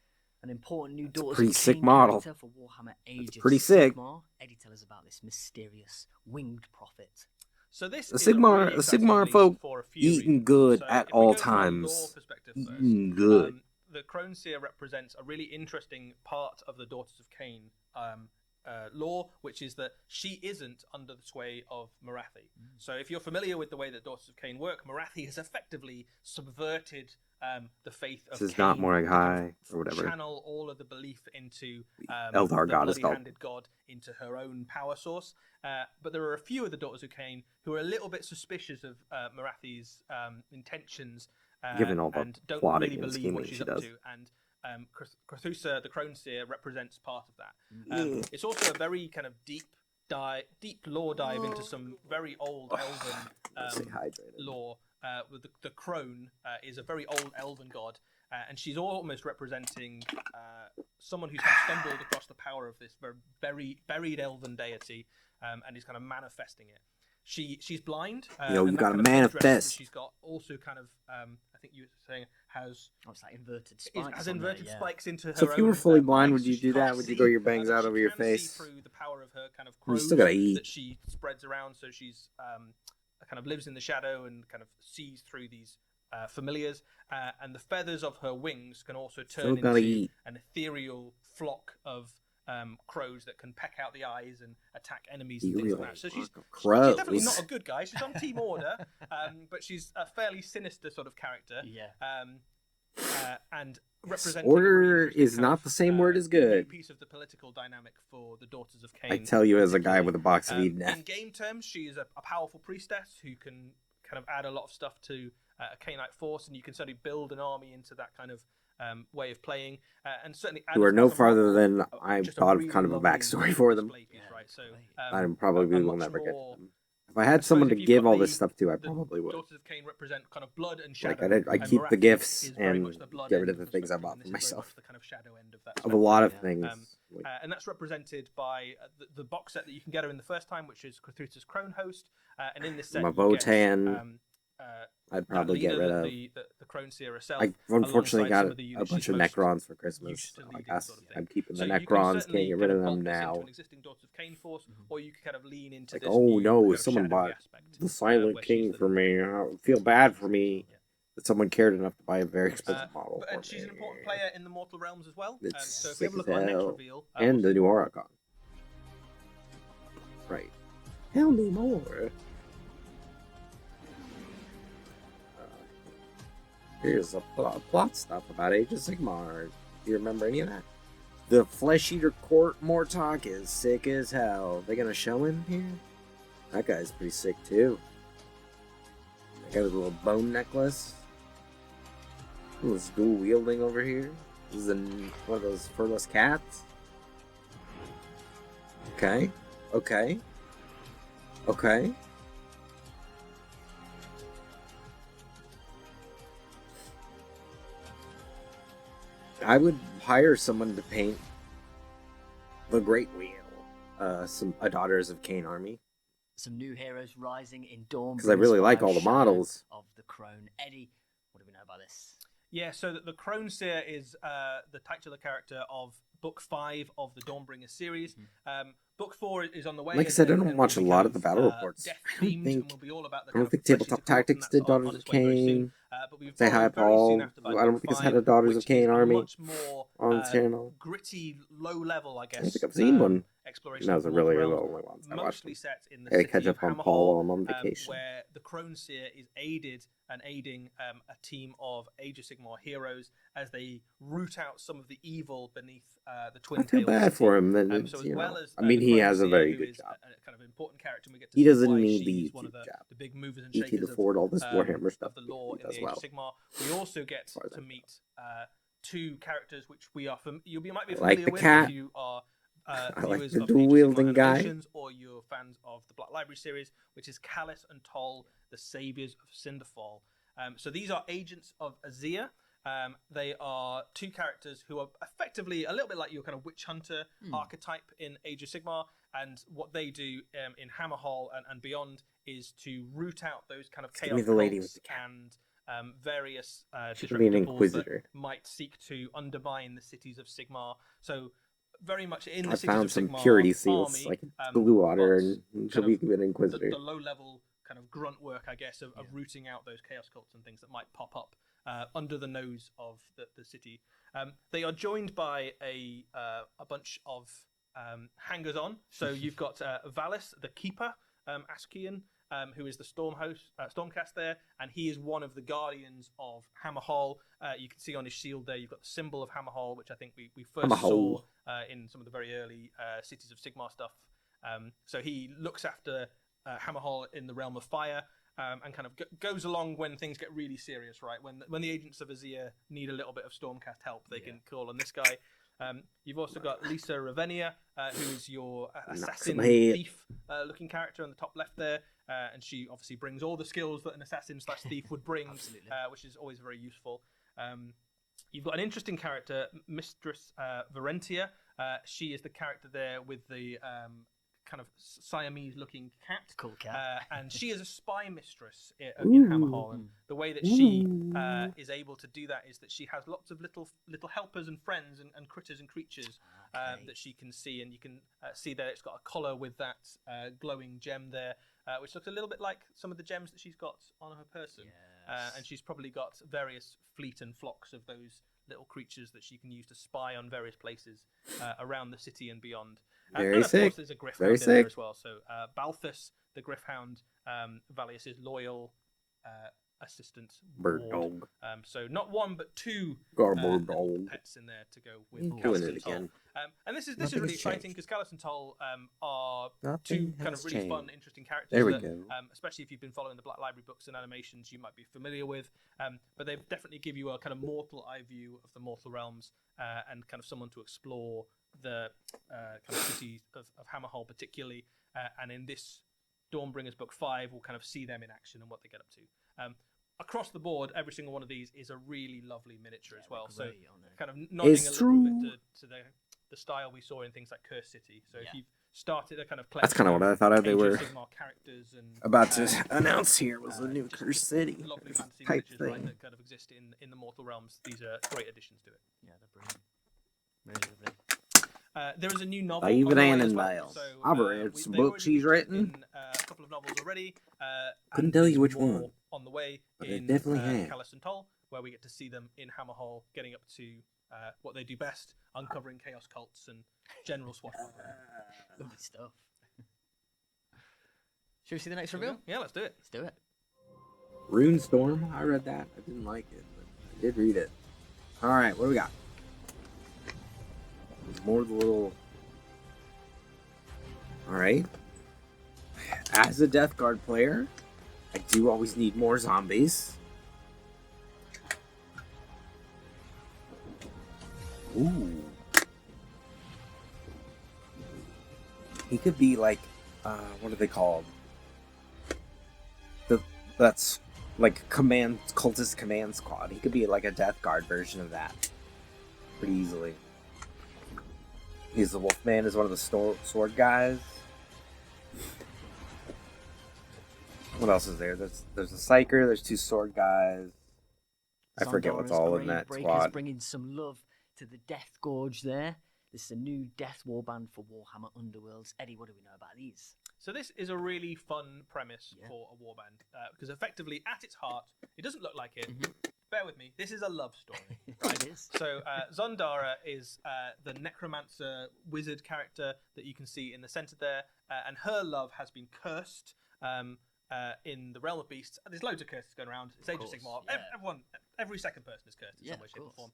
An important new Daughters pretty of sick Cain model. character for Warhammer Age of pretty sick. Sigmar. Eddie, tell us about this mysterious winged prophet. So this The is a really exciting Sigmar release folk for a few eating reasons. good So at if we all go from a times. lore perspective Eating first, good. the Crone Seer represents a really interesting part of the Daughters of Cain lore, which is that she isn't under the sway of Marathi. So if you're familiar with the way that Daughters of Cain work, Marathi has effectively subverted the faith of This is Cain not Morag to kind of High or whatever. channel all of the belief into Eldar the goddess bloody-handed god into her own power source. But there are a few of the Daughters of Cain who are a little bit suspicious of Marathi's intentions Given all the and don't plotting really and believe scheming what she's she up does. to. And Crethusa, the Crone Seer, represents part of that. It's also a very kind of deep lore dive into some very old elven lore. With the crone is a very old elven god, and she's almost representing someone who's kind of stumbled across the power of this very buried elven deity, and is kind of manifesting it. She's blind. You and that gotta kind of headdress that manifest. she's got also kind of I think you were saying has It's like inverted spikes. has inverted spikes into her. So if you were fully blind, would you so she do that? can't Would you see, grow your bangs out she over your can face? See through the power of her kind of You crows still gotta eat. that she spreads around, so she's kind of lives in the shadow and kind of sees through these familiars, and the feathers of her wings can also turn into an ethereal flock of crows that can peck out the eyes and attack enemies and things like that. So she's definitely not a good guy. She's on Team Order, but she's a fairly sinister sort of character. Yeah. And representing Order is not the same word as good. Piece of the political dynamic for the Daughters of Cain. I tell you, as a guy with a box of Eden. In game terms, she is a powerful priestess who can kind of add a lot of stuff to a Cainite force, and you can certainly build an army into that kind of way of playing, and certainly who are no farther than I thought of kind of a backstory for them. Piece, right? So I probably will never get to them. If I had someone to give all this stuff to, I probably would. Daughters of Cain represent kind of blood and shadow. Like I keep the gifts and get rid of the things I bought for myself. The kind of shadow end of that. Of a lot of things. And that's represented by the box set that you can get her in the first time, which is Crethusa's Crone Host, and in this set, my Votan. I'd probably get rid of the Crone Seer herself. I unfortunately got a bunch of Necrons for Christmas. So I guess I'm keeping the Necrons. Can't get rid of them now. An existing Daughters of Cain force, or you can kind of lean into like, this oh no, kind of someone shadowy bought aspect, the Silent King for me. I feel bad for me that someone cared enough to buy a very expensive model. And she's an important player in the Mortal Realms as well. It's so if we have a look at our next reveal, and the new Oricon. Right. Tell me more. Here's a plot stuff about Age of Sigmar. Do you remember any of that? The Flesh Eater Court Mortok is sick as hell. They gonna show him here? That guy's pretty sick too. That guy with a little bone necklace. This dual wielding over here. This is one of those furless cats. Okay. Okay. Okay. I would hire someone to paint the Great Wheel, a Daughters of Cain army. Some new heroes rising in Dawn. Because I really like all the models of the Crone. Eddie, what do we know about this? Yeah, so the Crone Seer is the titular character of Book 5 of the Dawnbringer series. Book 4 is on the way. Like I said, I don't watch a lot of the battle reports. I don't think Tabletop Tactics did Daughters of Cain. Say hi, Paul. I don't think it's had a Daughters of Cain army much more on the channel. Gritty, low level, I guess. I don't think I've seen one. Exploration. That was a really the only ones I watched. Mostly set in the Hey, city catch up of on Hammerhall, Paul while I'm on vacation. where the Crone Seer is aiding a team of Age of Sigmar heroes as they root out some of the evil beneath the Twin I feel Tails bad for him. Then I mean, he has a very good job. A kind of important character. And we get to He see doesn't why need she's the one of YouTube job. the big movers and He shakers can afford all this Warhammer stuff. of the lore in the as Age well. of Sigmar. We also get to meet two characters which we are you might be familiar with if you are I like viewers the of dual wielding guy. Animations, or you're fans of the Black Library series, which is Callus and Toll, the Saviors of Cinderfall. So these are agents of Azir. They are two characters who are effectively a little bit like your kind of witch hunter archetype in Age of Sigmar, and what they do in Hammerhall and beyond is to root out those kind of chaos the lady with the cat. and various She could be an disreputables that inquisitor. might seek to undermine the cities of Sigmar. So very much in the I cities found of some Sigmar purity seals, army, like blue water, but and she'll be an inquisitor. the low level kind of grunt work, I guess, of rooting out those chaos cults and things that might pop up under the nose of the city. They are joined by a bunch of hangers-on. So you've got Valis, the keeper, Askian, who is the Stormcast there, and he is one of the guardians of Hammerhall. You can see on his shield there, you've got the symbol of Hammerhall, which I think we first saw in some of the very early Cities of Sigmar stuff. So he looks after Hammerhall in the Realm of Fire, and kind of goes along when things get really serious, right? When the agents of Azir need a little bit of Stormcast help, they can call on this guy. You've also got Lisa Ravenia, who is your assassin thief looking character on the top left there, and she obviously brings all the skills that an assassin/thief would bring, which is always very useful. You've got an interesting character, Mistress Varentia. She is the character there with the kind of Siamese-looking cat. Cool cat. And she is a spy mistress in Hammerhall, and the way that she is able to do that is that she has lots of little helpers and friends and critters and creatures that she can see, and you can see that it's got a collar with that glowing gem there, which looks a little bit like some of the gems that she's got on her person. And she's probably got various fleet and flocks of those little creatures that she can use to spy on various places around the city and beyond. Very and of sick. course, there's a Griffhound in there as well. So Balthus, the Griffhound, Valius's loyal assistant. Bird dog. So not one but two pets in there to go with Callus and Toll. And this is really exciting because Callus and Toll are two kind of really fun, interesting characters. There we go. Especially if you've been following the Black Library books and animations, you might be familiar with. But they definitely give you a kind of mortal eye view of the mortal realms and kind of someone to explore the kind of city of Hammerhall particularly. And in this Dawnbringers book 5, we'll kind of see them in action and what they get up to. Across the board, every single one of these is a really lovely miniature as well. So kind of nodding a little bit to the style we saw in things like Curse City. So if you've started a kind of that's kind of what I thought they were characters and about to announce here was the new Curse City lovely fantasy type miniatures, thing. right, that kind of exist in the mortal realms. These are great additions to it. Yeah, they're brilliant. Really lovely. There is a new novel. By Even on the way as Annenbale. well. I've read some books she's written. A couple of novels already. Couldn't tell you which more one. On the way But in they definitely have. Callus and Toll, where we get to see them in Hammerhall, getting up to what they do best, uncovering chaos cults and general swashbuckling. Lovely stuff. Should we see the next reveal? Yeah, let's do it. Let's do it. Runestorm. I read that. I didn't like it, but I did read it. All right, what do we got? More of the little. All right. As a Death Guard player, I do always need more zombies. Ooh. He could be like, what are they called? That's like cultist command squad. He could be like a Death Guard version of that. Pretty easily. He's the Wolfman is one of the sword guys. What else is there? There's a Psyker, there's 2 sword guys. I forget what's all in that squad. Bringing some love to the Death Gorge there. This is a new Death Warband for Warhammer Underworlds. Eddie, what do we know about these? So this is a really fun premise for a warband because effectively, at its heart, it doesn't look like it. Bear with me. This is a love story. Right? It is. So Zondara is the necromancer wizard character that you can see in the center there, and her love has been cursed in the realm of beasts. There's loads of curses going around. It's Age of Sigmar. Yeah. Every second person is cursed in some way, shape, or form.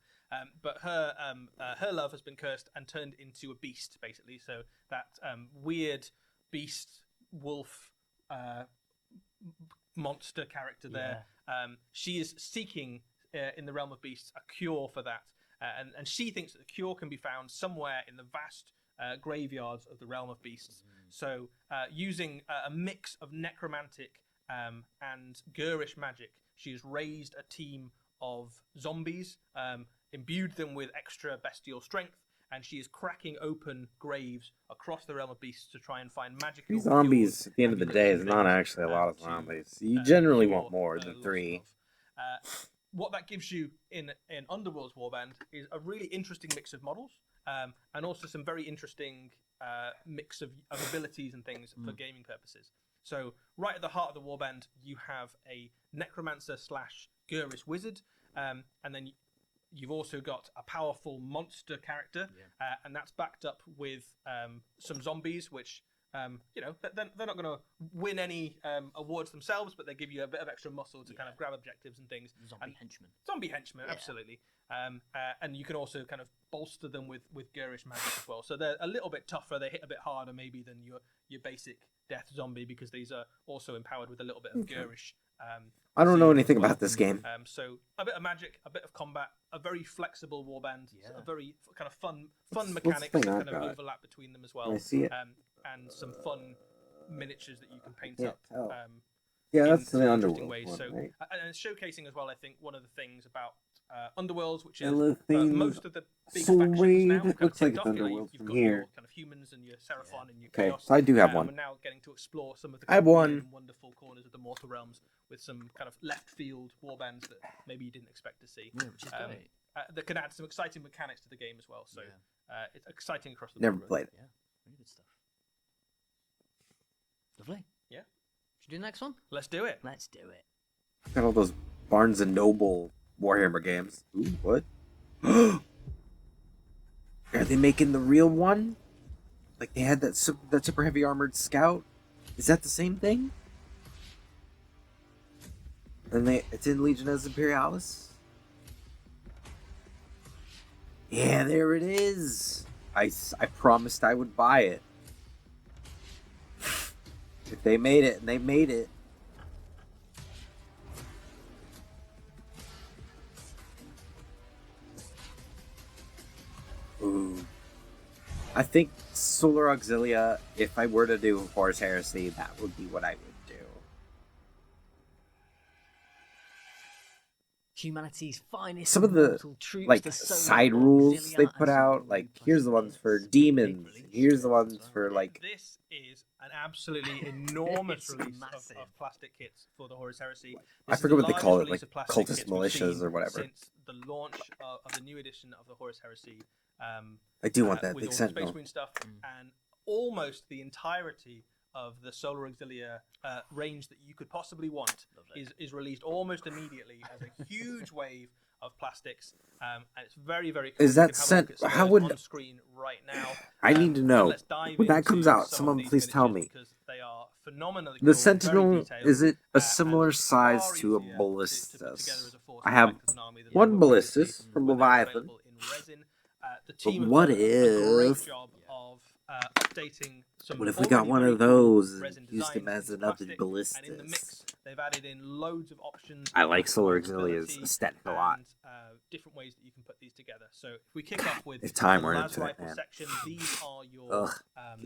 But her love has been cursed and turned into a beast, basically. So that weird beast wolf monster character there. She is seeking in the realm of beasts a cure for that, and she thinks that the cure can be found somewhere in the vast graveyards of the realm of beasts. So using a mix of necromantic and Gurish magic, she has raised a team of zombies, imbued them with extra bestial strength, and she is cracking open graves across the realm of beasts to try and find magical These zombies, at the end of the day, is not actually a lot of zombies. You generally want more than 3. what that gives you in Underworld's Warband is a really interesting mix of models, and also some very interesting mix of abilities and things for gaming purposes. So right at the heart of the Warband, you have a Necromancer / Gurish Wizard, and then you've also got a powerful monster character, and that's backed up with some zombies, which they're not going to win any awards themselves, but they give you a bit of extra muscle to kind of grab objectives and things. Zombie henchmen, absolutely. And you can also kind of bolster them with Gurish magic as well. So they're a little bit tougher. They hit a bit harder maybe than your basic death zombie, because these are also empowered with a little bit of Gurish. I don't know anything about this game. So a bit of magic, a bit of combat, a very flexible warband, a very kind of fun mechanics that kind of overlap between them as well. I see it. And some fun miniatures that you can paint up. That's the interesting Underworld ways. one, So, right? and it's showcasing as well, I think, one of the things about Underworlds, which is Elephant most of the big Soul factions Raid. now kind of Looks like ticked it's off. Underworld You've from got here. your kind of humans and your Seraphon and your Okay, Chaos. so I do have one. We're now getting to explore some of the I have kind of one. weird and wonderful corners of the Mortal Realms with some kind of left field warbands that maybe you didn't expect to see. Yeah, which is great. That can add some exciting mechanics to the game as well. So it's exciting across the Never board. played it. Yeah, really good stuff. Lovely. Yeah. Should we do the next one? Let's do it. Let's do it. Got all those Barnes and Noble Warhammer games. Ooh, what? Are they making the real one? Like they had that super heavy armored scout? Is that the same thing? And it's in Legiones Imperialis? Yeah, there it is. I promised I would buy it. If they made it, and they made it. Ooh. I think Solar Auxilia, if I were to do Horus Heresy, that would be what I would do. Humanity's finest. Some of the troops, like the side Solar rules Auxilia they and put some out, new like here's the ones for plastic demons, big release here's the as ones well. for like This is an absolutely enormous It's release massive. of plastic kits for the Horus Heresy. I This is forget the what they call it, largest like release of plastic cultist kits we've militias seen or whatever. Since the launch of the new edition of the Horus Heresy. I do want that with big all the Sentinel. Space Marine stuff and almost the entirety of the Solar Auxilia range that you could possibly want is released almost immediately as a huge wave of plastics, and it's very, very cool. Is that sent? How would on screen right now? I need to know Let's dive when that comes into out? some of Someone these please tell me. because they are phenomenally The cool, Sentinel, very detailed, is it a and similar size far to a easier to put ballistas? together as a force I have like as an army than one they were previously ballistas from when they were Leviathan. available in resin. The But team have what done a great if? job of updating some. What if we got already one very of cool those and resin used them designs as into another plastic, ballistas? And in the mix, they've added in loads of options. I like Solar for Auxilia's mobility aesthetic a lot. and, different ways that you can put these together. So if we kick off with If time the were las into it, rifle man. section, these are your Ugh,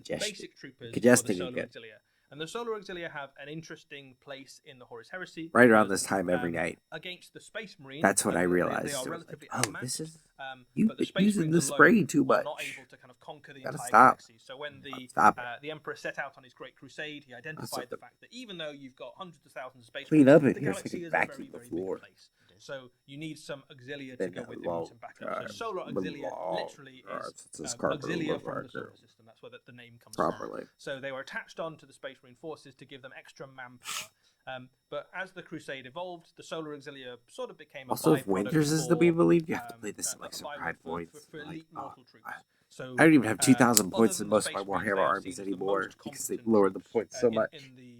basic troopers congesting for the Solar again. Auxilia. And the Solar Auxilia have an interesting place in the Horus Heresy. Right around because, this time every night. Against the Space Marine. That's what I they realized. are It was relatively like, oh, unmatched, this is but the you've Space using Marines the alone spray too are much. not able to kind of conquer the Gotta entire stop. galaxy. So when Stop it. the Emperor set out on his Great Crusade, he identified the fact that even though you've got hundreds of thousands of Space Clean Marines, up in the here so I galaxy can is a very, vacuum the very floor. big place. So you need some auxilia to Then go with a them, long some backup. So Solar time. Auxilia Long literally is it's a carpet auxilia over from the marker. solar system. That's where the name comes from. Properly. So they were attached onto the Space Marine forces to give them extra manpower. But as the Crusade evolved, the Solar Auxilia sort of became a Also, if byproduct Winters is to for, be believed, you have to play this a in like some byproduct pride for points. elite Like, mortal troops. So, I don't even have 2,000 other points than in the most of my Space Marines, Warhammer they are armies seen as the anymore most because they've competent lowered the troops, points so much. in the,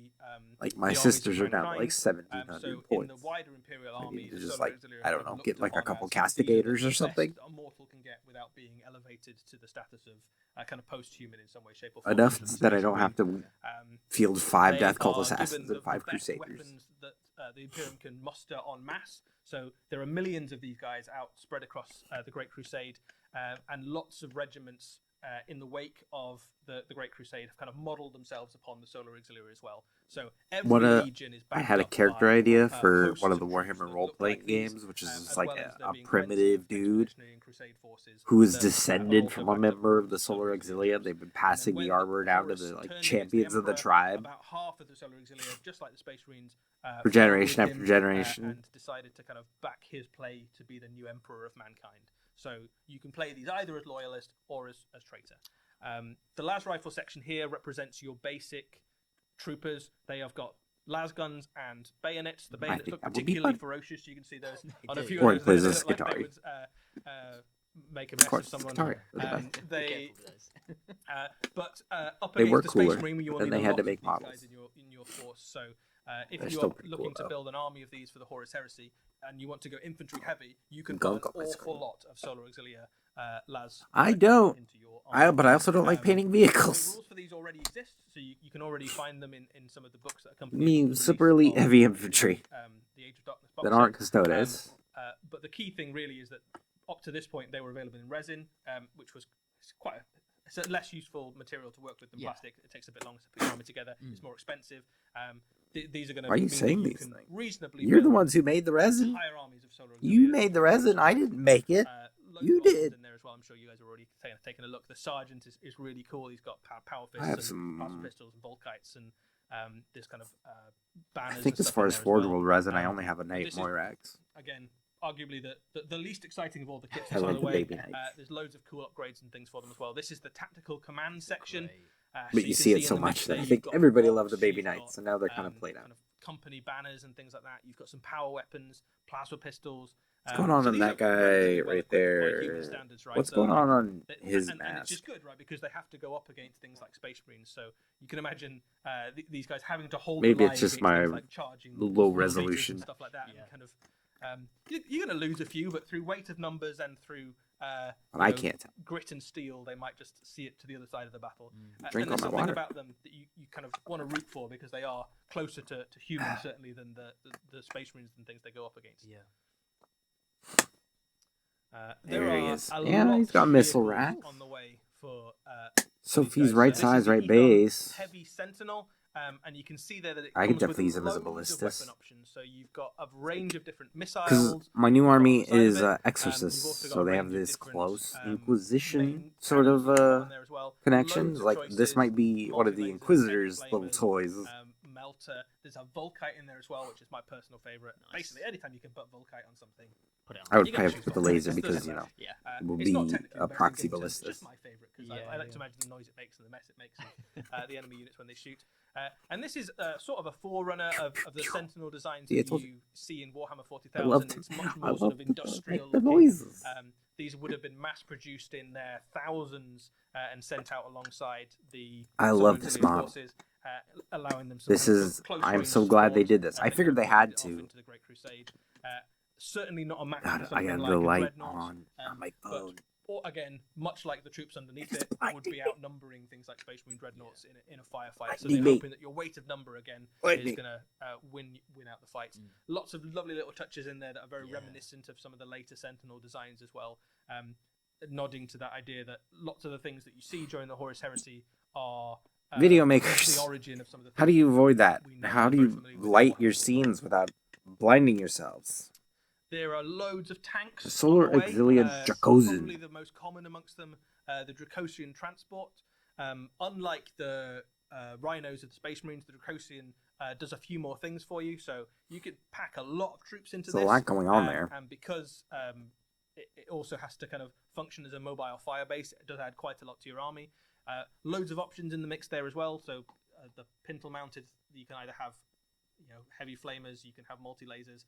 Like the my armies sisters of are down to like mankind. 1,700 So points. in the wider Imperial I army, need to the just Solar like, Auxilia I are don't kind of know, get looked like a upon couple as castigators the or something. best a mortal can get without being elevated to the status of kind of post-human in some way, shape, or form. Enough Just that I Space don't have Marine. to field 5 They Death Cult are Assassins given and 5 the best Crusaders. weapons that the Imperium can muster en masse. So there are millions of these guys out spread across the Great Crusade, and lots of regiments in the wake of the Great Crusade, have kind of modelled themselves upon the Solar Auxiliary as well. So every legion is backed I had a up character by idea a for host one of the of troops Warhammer that role look playing like these, games, which is just as like well as there a being primitive dude Expeditionary and Crusade forces who is that, descended are also from a backed up member by of the Solar Solar Auxilia. They've been passing the when armor down to Horus the like turned against champions of the Emperor, tribe about half of the Solar Auxilia, just like the Space Marines, for fell generation with after him, generation. and decided to kind of back his play to be the new Emperor of mankind. So you can play these either as loyalist or as traitor. The las rifle section here represents your basic troopers. They have got las guns and bayonets. The bayonets look particularly ferocious. You can see those on a few Or of those. he They plays look as like they Skitarii. would make a mess of someone. But up They against were the Space cooler, Marine, you will then need they a had lot to of make these models. guys in your force. So if They're you still are pretty looking cool, to though. build an army of these for the Horus Heresy, and you want to go infantry heavy, you can Gunk put on an my awful screen. lot of Solar Auxilia las. I don't. Into your army. But I also don't like painting The vehicles. rules for these already exist, so you can already find them in some of the books that I accompany mean, the super release elite of heavy infantry the Age of Darkness box that set. aren't custodes. But the key thing really is that up to this point they were available in resin, which was it's a less useful material to work with than plastic. It takes a bit longer to put your army together. It's more expensive. These are going to. Why are you mean saying that these things? Reasonably You're the build ones who made the resin. entire armies of Solar You Auxilia. made the resin. I didn't make it. Loads You of options did. in there as well. I'm sure you guys are already taking a look. The Sergeant is really cool. He's got power I have fists and some- plasma pistols and volkites and this kind of banners. I think and as stuff far in as there as Forge well. World resin, I only have a Knight this is- Moirax. Again, arguably the least exciting of all the kits. I By like the the way, Baby Knights. there's loads of cool upgrades and things for them as well. This is the tactical command section. But you see it so much that I think everybody loved the Baby Knights, and now they're kind of played out. Kind of company banners and things like that. You've got some power weapons, plasma pistols. What's going on in these that are guy relatively well right equipped by there? human standards, right? What's So, going on and his it's mask? just good, right? Because they have to go up against things like Space Marines. So you can imagine these guys having to hold. Maybe the line it's just against my things like charging low invaders resolution. and stuff like that. And kind of, you're going to lose a few, but through weight of numbers and through I can't tell. grit and steel, they might just see it to the other side of the battle. Drink and all there's my something water. about them that you kind of want to root for because they are closer to humans certainly than the Space Marines and things they go up against. Yeah. There he are is. a Yeah, lot he's got of missile vehicles racks. on the way for So if these he's guys. right This size, is the right Egon base, Heavy Sentinel, and you can see there that it I could comes with definitely use him as a loads of ballistas. weapon options. So you've got a range of different because missiles. my new army alongside of is it. You've exorcists, also got so a they have range of this different, close main Inquisition sort cannons of you've got on there as well. connections. Loads of Like this choices, might be one of the multi-lasers, Inquisitor's heavy little flamers, toys. Melter. There's a Volkite in there as well, which is my personal favorite. Nice. Basically, anytime you can put Volkite on something, Put it on. I would you probably gotta have to put choose the one. laser It's because just- you know Yeah. it will it's not be technically a better proxy than Gibbs, ballistas. It's just my favorite because I like to imagine the noise it makes and the mess it makes of the enemy units when they shoot. And this is sort of a forerunner of the Sentinel designs See, I that told you see in Warhammer I love 40,000. to, It's much I more love sort of to industrial make the looking. noises. These would have been mass produced in their thousands and sent out alongside the I Solar love this Auxiliary mod. forces, allowing them some This kind of is. close I'm range so glad they support, did this. I that figured they kind of had lead it off to. into the Great Crusade. Certainly not a match God, for I something got like the a light Dreadnought, on my but phone. or again, much like the troops underneath It's it, would be blinding. outnumbering things like Space Marine dreadnoughts in a firefight. So Lightning they're me. hoping that your weight of number again is Lightning. going to win out the fight. Lots of lovely little touches in there that are very reminiscent of some of the later Sentinel designs as well, nodding to that idea that lots of the things that you see during the Horus Heresy are Video makers. the origin of some of the. How do you avoid that? we know How do very you familiar with light Warhammer. your scenes without blinding yourselves? There are loads of tanks. The Solar on the way. Auxilia Dracosan. Probably the most common amongst them, the Dracosian transport. Unlike the Rhinos of the Space Marines, the Dracosian does a few more things for you. So you could pack a lot of troops into There's this. a lot going on there. And because it also has to kind of function as a mobile fire base, it does add quite a lot to your army. Loads of options in the mix there as well. So the pintle mounted, you can either have heavy flamers, you can have multi-lasers,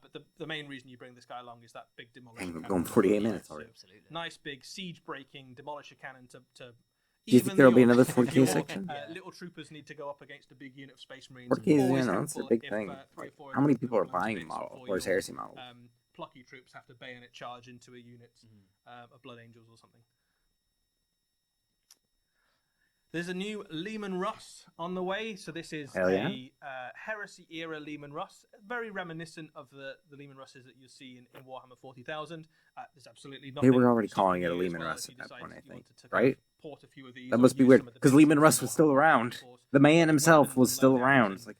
but the main reason you bring this guy along is that big demolisher And we're cannon. going 48 minutes So already. Absolutely. nice big siege-breaking demolisher cannon to Do you think there'll be another 4K your, section? little troopers need to go up against a big unit of Space Marines. 4K is, Always that's a helpful big if, thing. 3 or 4 How many of them people are come to buying bits model before Horus your, Heresy models? Plucky troops have to bayonet charge into a unit of Blood Angels or something. There's a new Lehman Russ on the way. So this is Hell yeah. a Heresy era Lehman Russ, very reminiscent of the Lehman Russes that you see in Warhammer 40,000. There's absolutely nothing. They were already stopping calling it a you as Lehman well Russ if you at that decide point, I you think. wanted to kind of Right? support a few of these. That must be weird, because Lehman Russ was still around. The man himself was still around. It's like,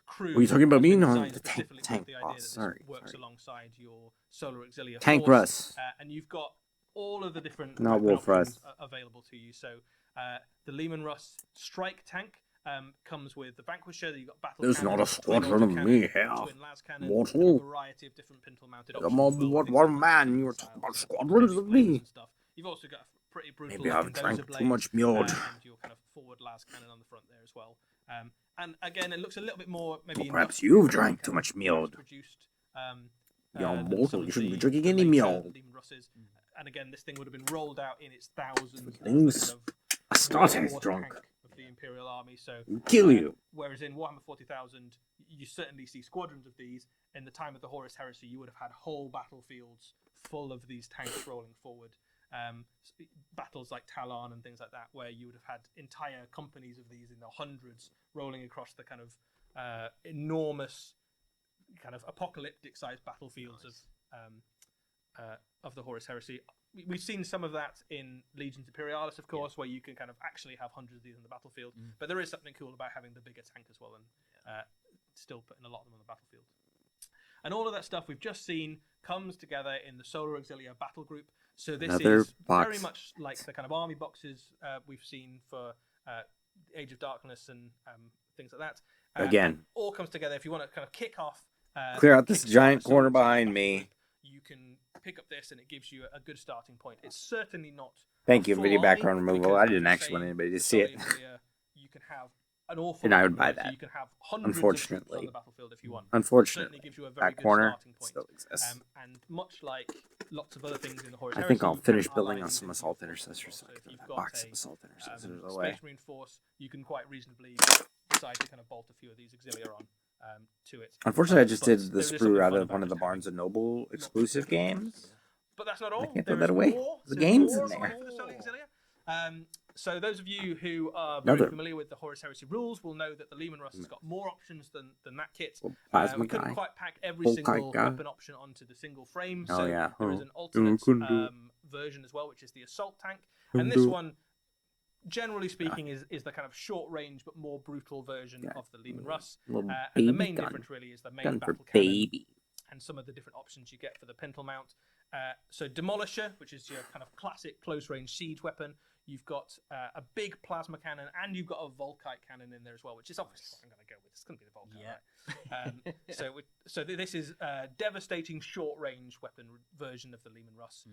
crew. Were you talking about me? No, designed the specifically tank with the idea boss. that Sorry, this works sorry. alongside your Solar Auxilia Tank force, Russ. and you've got all of the different Not weapon Wolf options Russ. available to you. So the Lehman Russ strike tank comes with the Vanquisher. You've got battle There's cannon, not a twin squadron of autocannon, me here. twin las cannon, Mortal. and a variety of different pintle mounted options. I'm on as well, what things one like man. that, You were talking about styles, squadrons heavy of flames me. and stuff. You've also got a pretty brutal Maybe I've looking drank dozer too blade, much mjord. and your kind of forward las cannon on the front there as well. And again, it looks a little bit more maybe. Well, perhaps industrial, you've drank too kind much of mjord. mass-produced, You're than mortal. some You of shouldn't be the drinking any later mjord. Lehman Russes. And again, this thing would have been rolled out in its thousands as Things. the kind of Astarte's war drunk. tank of the Imperial Army. So Kill you. whereas in Warhammer 40,000, you certainly see squadrons of these. In the time of the Horus Heresy, you would have had whole battlefields full of these tanks rolling forward. Battles like Talon and things like that, where you would have had entire companies of these in the hundreds rolling across the kind of enormous, kind of apocalyptic-sized battlefields of the Horus Heresy. We've seen some of that in Legions Imperialis, of course, where you can kind of actually have hundreds of these on the battlefield. But there is something cool about having the bigger tank as well, and still putting a lot of them on the battlefield. And all of that stuff we've just seen comes together in the Solar Auxilia battle group. So this Another is box. very much like the kind of army boxes we've seen for Age of Darkness and things like that. Again. All comes together. If you want to kind of kick off... Clear out this kickstart giant a Solar corner Auxilia behind battle me. group, you can pick up this and it gives you a good starting point. It's certainly not... Thank you, full video army, background removal. because I as didn't I actually want say, anybody to the see it. Solar Auxilia, you can have an awful And I lot would of buy them, so that. you can have hundreds of troops on Unfortunately. the battlefield if you want. Unfortunately, Certainly gives you a very that good corner starting point. still exists. And much like lots of other things in the Horus I Heresy, think I'll you finish can building ally on these some into assault your forces intercessors as so well. I So can if throw you've that got box of a assault intercessors away. Space Marine force, you can quite reasonably decide to kind of bolt a few of these Auxilia on to it. Unfortunately, I just But did the there is sprue something out fun of one about of the just Barnes having & Noble lots of exclusive different games. But that's not I all. can't throw There that is away. more. The There's game's more in there. for the Solar Auxilia. So those of you who are very Another. familiar with the Horus Heresy rules will know that the Lehman Russ has got more options than that kit. Well, plasma We couldn't guy. quite pack every Whole single guy. weapon option onto the single frame, Oh, so yeah. there is Oh. an alternate couldn't do it. version as well, which is the assault tank. Couldn't And this do it. one, generally speaking, is the kind of short range but more brutal version Yeah. of the Lehman Russ. Little And the baby main gun. difference really is the main Gun for battle cannon baby. and some of the different options you get for the pintle mount. So Demolisher, which is your kind of classic close-range siege weapon. You've got a big plasma cannon, and you've got a Volkite cannon in there as well, which is obviously what I'm going to go with. It's going to be the Volkite, right? So this is a devastating short-range weapon version of the Lehman Russ,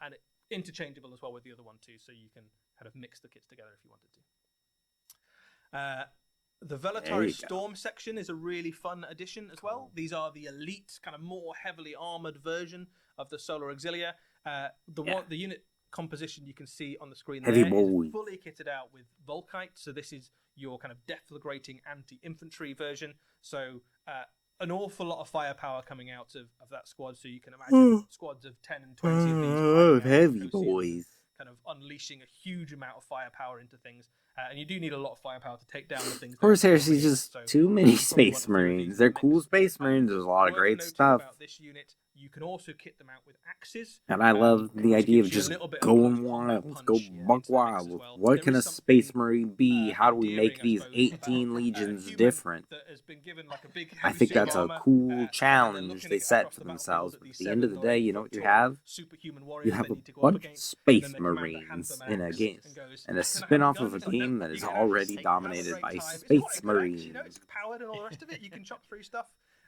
and interchangeable as well with the other one too, so you can kind of mix the kits together if you wanted to. The Velatari Storm section is a really fun addition as well. These are the elite, kind of more heavily armored version of the Solar Auxilia. The unit composition you can see on the screen Heavy there boy. is fully kitted out with Volkite. So this is your kind of deflagrating anti-infantry version. So an awful lot of firepower coming out of that squad. So you can imagine squads of 10 and 20 of these. Oh, heavy Cosians, boys. kind of unleashing a huge amount of firepower into things. And you do need a lot of firepower to take down the things. Horus Heresy is just So too many you probably want Space a few of these Marines. in They're the cool mix. Space Marines. There's a lot of Worth great noting stuff. About this unit, you can also kit them out with axes. And I love the which idea of gives you a just little bit of going close combat wild. Let's go punch buck into the mix wild. as well. What There can is a Space something, Marine be? How do we endearing, make I these suppose, 18 about legions a human different? that has been given like a big I heavy think suit that's a armor, cool and then challenge looking they at set across for the themselves. battlefield But these at the end of the 7 or day, 8 you know foot what you tall have? superhuman warriors You have they a need to go up bunch of against, and Space then the commander hands Marines them an in a axe game. and goes, And a "Can I have spin-off your of a gun?" game that You is can already have a dominated great by time. It's quite Space a good axe, Marines. you know, it's powered and all the rest of it. You can chop through stuff.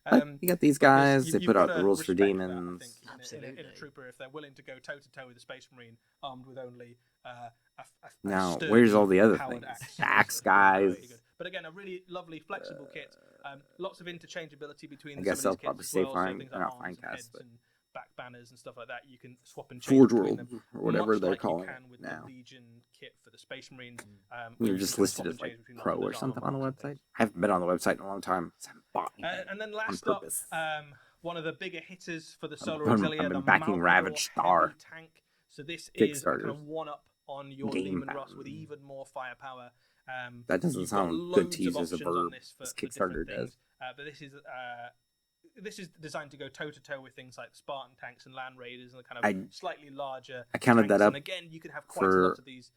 But you got these but there's- guys. They you've put out gotta the rules for respect that, I demons. think, in a trooper, if they're willing to go toe to toe with a Space Marine armed with only a Now, sturdy, where's all the other powered things? axe. The axe It's guys. really good. But again, a really lovely, flexible kit. Lots of interchangeability between I some guess of they'll these probably kits as stay well. fine. So things They're like not arms and fine heads cast, but and back banners and stuff like that. You can swap and change Forge between World, them, or whatever much they're like calling you can it with now. the Legion kit for the Space Marines. We where were you just can listed swap as and like change between pro lots of or those something armor on the mods and website. things. I haven't been on the website in a long time. So I'm buying it And then on last up, purpose. one of the bigger hitters for the Solar I'm Auxilia, the backing Malvador Ravage Star. Heavy Tank. So this is a kind Kickstarters. of one-up on your Game Lehman Russ with pattern. even more firepower. That doesn't You've got sound loads good of to use as a options on verb. this This for different Kickstarter does. things. But this is designed to go toe to toe with things like Spartan tanks and Land Raiders and the kind of slightly larger. I counted tanks. that up And again, you can have quite a for lot of these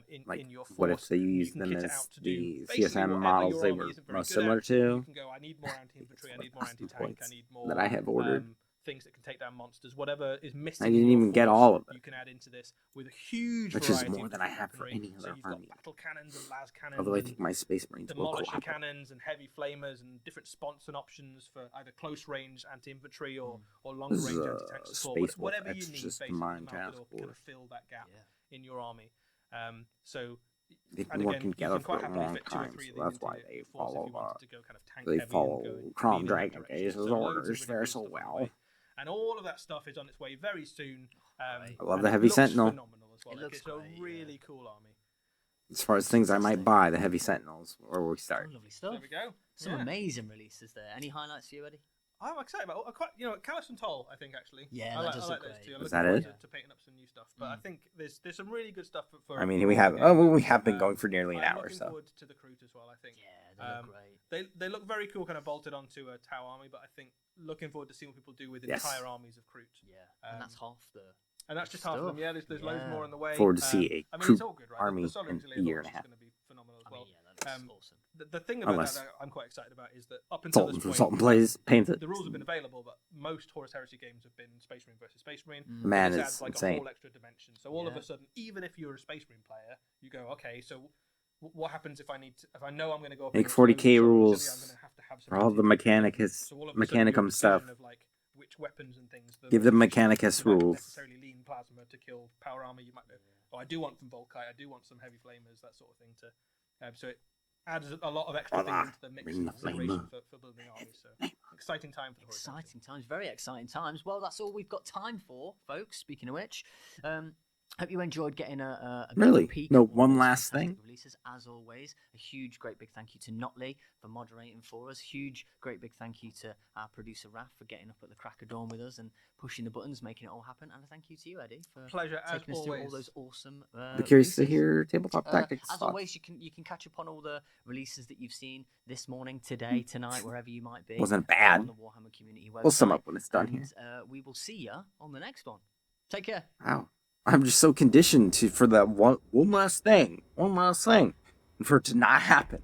in your force. What if they You use can them kit it as out to do the basically CSM whatever models your they army were isn't very most good similar at. You to? can go, I need more anti-infantry, I need more 1,000 anti-tank, I points need more that I have ordered. things that can take down monsters. Whatever is missing I in didn't your even get force, all of it, you can add into this with a huge which is variety more of than I different have for weaponry. any So other you've army. got battle cannons and las cannons Although I and think my Space Marines will demolisher collapse. cannons and heavy flamers and different sponson options for either close range anti-infantry or longer This is range a anti-tank support. Space Wolf Whatever you X need, just basically, combined Malkador task can kind force. of fill that gap in your army. So, They've and been again, working you together can for quite a happily long fit 2 or time, 3 so of these that's into why your they force if follow you wanted to go kind of tank they heavy follow and go Crom lean in that Dragon direction. Gaze's So loads of orders really there cool so stuff on the well. way. And all of that stuff is on its way very soon. I love and the it Heavy looks Sentinel. phenomenal as well. It's a really cool army. As far as things I might buy, the Heavy Sentinels, where we start. Lovely stuff. There we go. Some amazing releases there. Any highlights for you, Eddie? I'm excited about Callus and Toll, I think, actually. Yeah, I that like does those look two. I'm great. Is looking that forward it? to painting up some new stuff. But I think there's some really good stuff for I mean, for we have the game. we have been going for nearly an I'm hour, looking so forward to the Kroot as well, I think. Yeah, they look great. They look very cool, kind of bolted onto a Tau army, but I think looking forward to seeing what people do with Yes. entire armies of Kroot. Yeah, and that's half the. And that's just half of them. Yeah, there's loads more on the way. forward to see a I mean, Kroot it's all good, right? army The Solar in Auxiliary a year and a launch half. is going to be phenomenal as well. Yeah, that looks awesome. The thing about Unless that I'm quite excited about is that up until this point, Sultan plays paints it. the rules have been available, but most Horus Heresy games have been Space Marine versus Space Marine. Man, this it's adds like insane. a whole extra dimension. So all of a sudden, even if you're a Space Marine player, you go, okay, so what happens if I know I'm going to go up Make against 40k Solar rules Auxiliary, I'm going to have some for all the Mechanicus. So all of a sudden, your Mechanicum stuff. decision of like which weapons and things. Give them Mechanicus you might rules. necessarily lean plasma to kill power armor. You might go, oh, I do want some Volkite. I do want some heavy flamers, that sort of thing. So it adds a lot of extra things into the mix and consideration for building armies. So exciting time for the Horus. Exciting times, very exciting times. Well, that's all we've got time for, folks. Speaking of which, hope you enjoyed getting a Really? peek. No, at all one those last fantastic thing? Releases, as always, a huge, great big thank you to Notley for moderating for us. Huge, great big thank you to our producer Raf for getting up at the crack of dawn with us and pushing the buttons, making it all happen. And a thank you to you, Eddie, for Pleasure, taking as us through all always. those awesome. I'm curious to releases. hear tabletop tactics. As always, you can catch up on all the releases that you've seen this morning, today, tonight, wherever you might be. Wasn't bad. On the Warhammer community website. We'll sum up when it's done here. We will see you on the next one. Take care. Wow. I'm just so conditioned for that one last thing, and for it to not happen.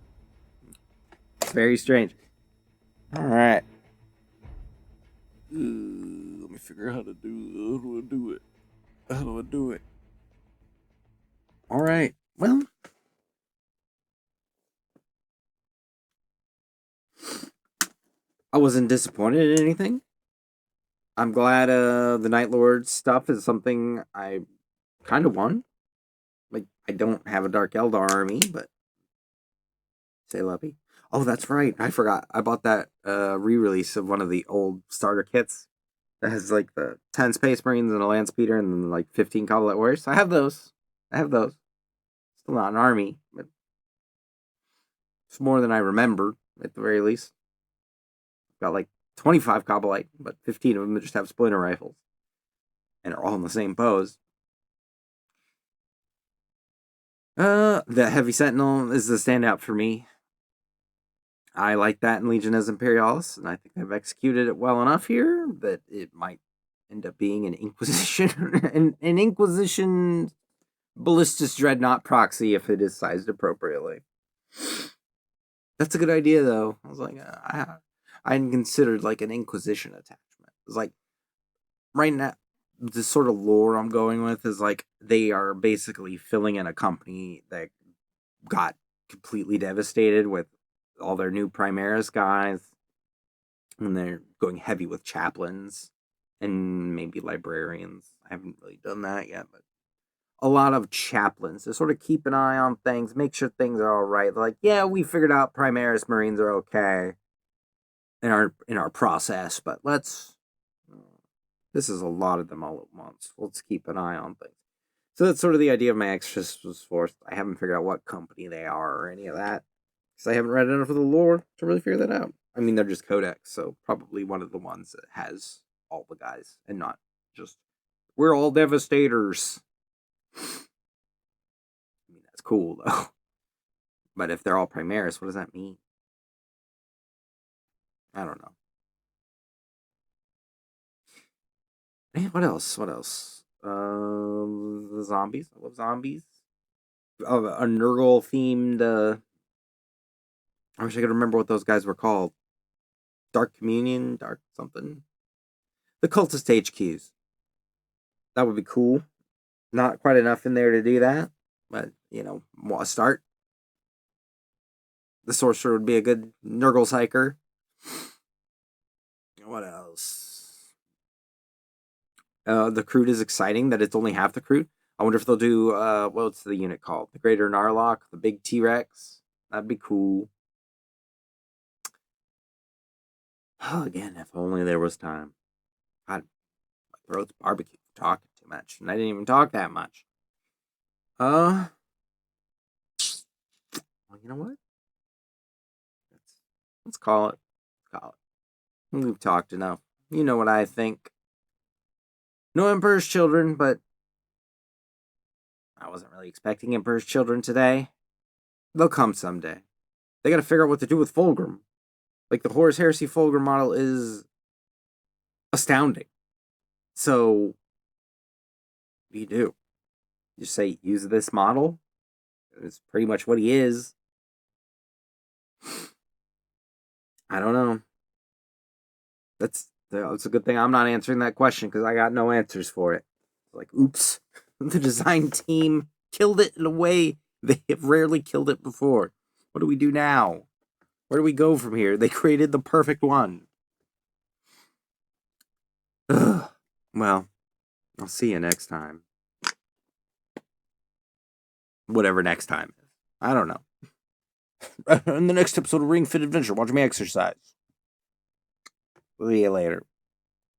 It's very strange. All right. Let me figure out how to do it. How do I do it? All right. Well, I wasn't disappointed in anything. I'm glad the Night Lord stuff is something I kind of want. Like, I don't have a Dark Eldar army, but say Leppy. Oh, that's right. I forgot. I bought that re-release of one of the old starter kits that has like the 10 Space Marines and a Land Speeder and then like 15 Combat Warriors. So I have those. Still not an army, but it's more than I remember at the very least. Got like 25 Cobalite, but 15 of them just have splinter rifles. And are all in the same pose. The Heavy Sentinel is the standout for me. I like that in Legion as Imperialis, and I think they've executed it well enough here that it might end up being an Inquisition, an Inquisition Ballistus Dreadnought proxy if it is sized appropriately. That's a good idea, though. I was like, I hadn't considered like an Inquisition attachment. It's like right now, the sort of lore I'm going with is like they are basically filling in a company that got completely devastated with all their new Primaris guys, and they're going heavy with chaplains and maybe librarians. I haven't really done that yet, but a lot of chaplains to sort of keep an eye on things, make sure things are all right. They're like, yeah, we figured out Primaris Marines are okay in our process, but this is a lot of them all at once. Let's keep an eye on things. So that's sort of the idea of my Exorcist Force. I haven't figured out what company they are or any of that, because I haven't read enough of the lore to really figure that out. I mean, they're just Codex, so probably one of the ones that has all the guys, and not just, we're all Devastators. I mean, that's cool, though. But if they're all Primaris, what does that mean? I don't know. What else? The zombies. I love zombies. a Nurgle themed. I wish I could remember what those guys were called. Dark Communion, Dark something. The Cultist HQs. That would be cool. Not quite enough in there to do that, but a start. The Sorcerer would be a good Nurgle Psyker. What else? The Crude is exciting that it's only half the Crude. I wonder if they'll do, what's the unit called? The Greater Narlock, the big T-Rex. That'd be cool. Oh, again, if only there was time. God, my throat's barbecue for talking too much, and I didn't even talk that much. Well, you know what? Let's call it. We've talked enough. You know what I think. No Emperor's Children, but I wasn't really expecting Emperor's Children today. They'll come someday. They gotta figure out what to do with Fulgrim. Like, the Horus Heresy Fulgrim model is astounding. So, what do you do? You just say, use this model? It's pretty much what he is. I don't know. That's a good thing I'm not answering that question, because I got no answers for it. Like, oops. The design team killed it in a way they have rarely killed it before. What do we do now? Where do we go from here? They created the perfect one. Ugh. Well, I'll see you next time. Whatever next time is. I don't know. In the next episode of Ring Fit Adventure, watch me exercise. See you later.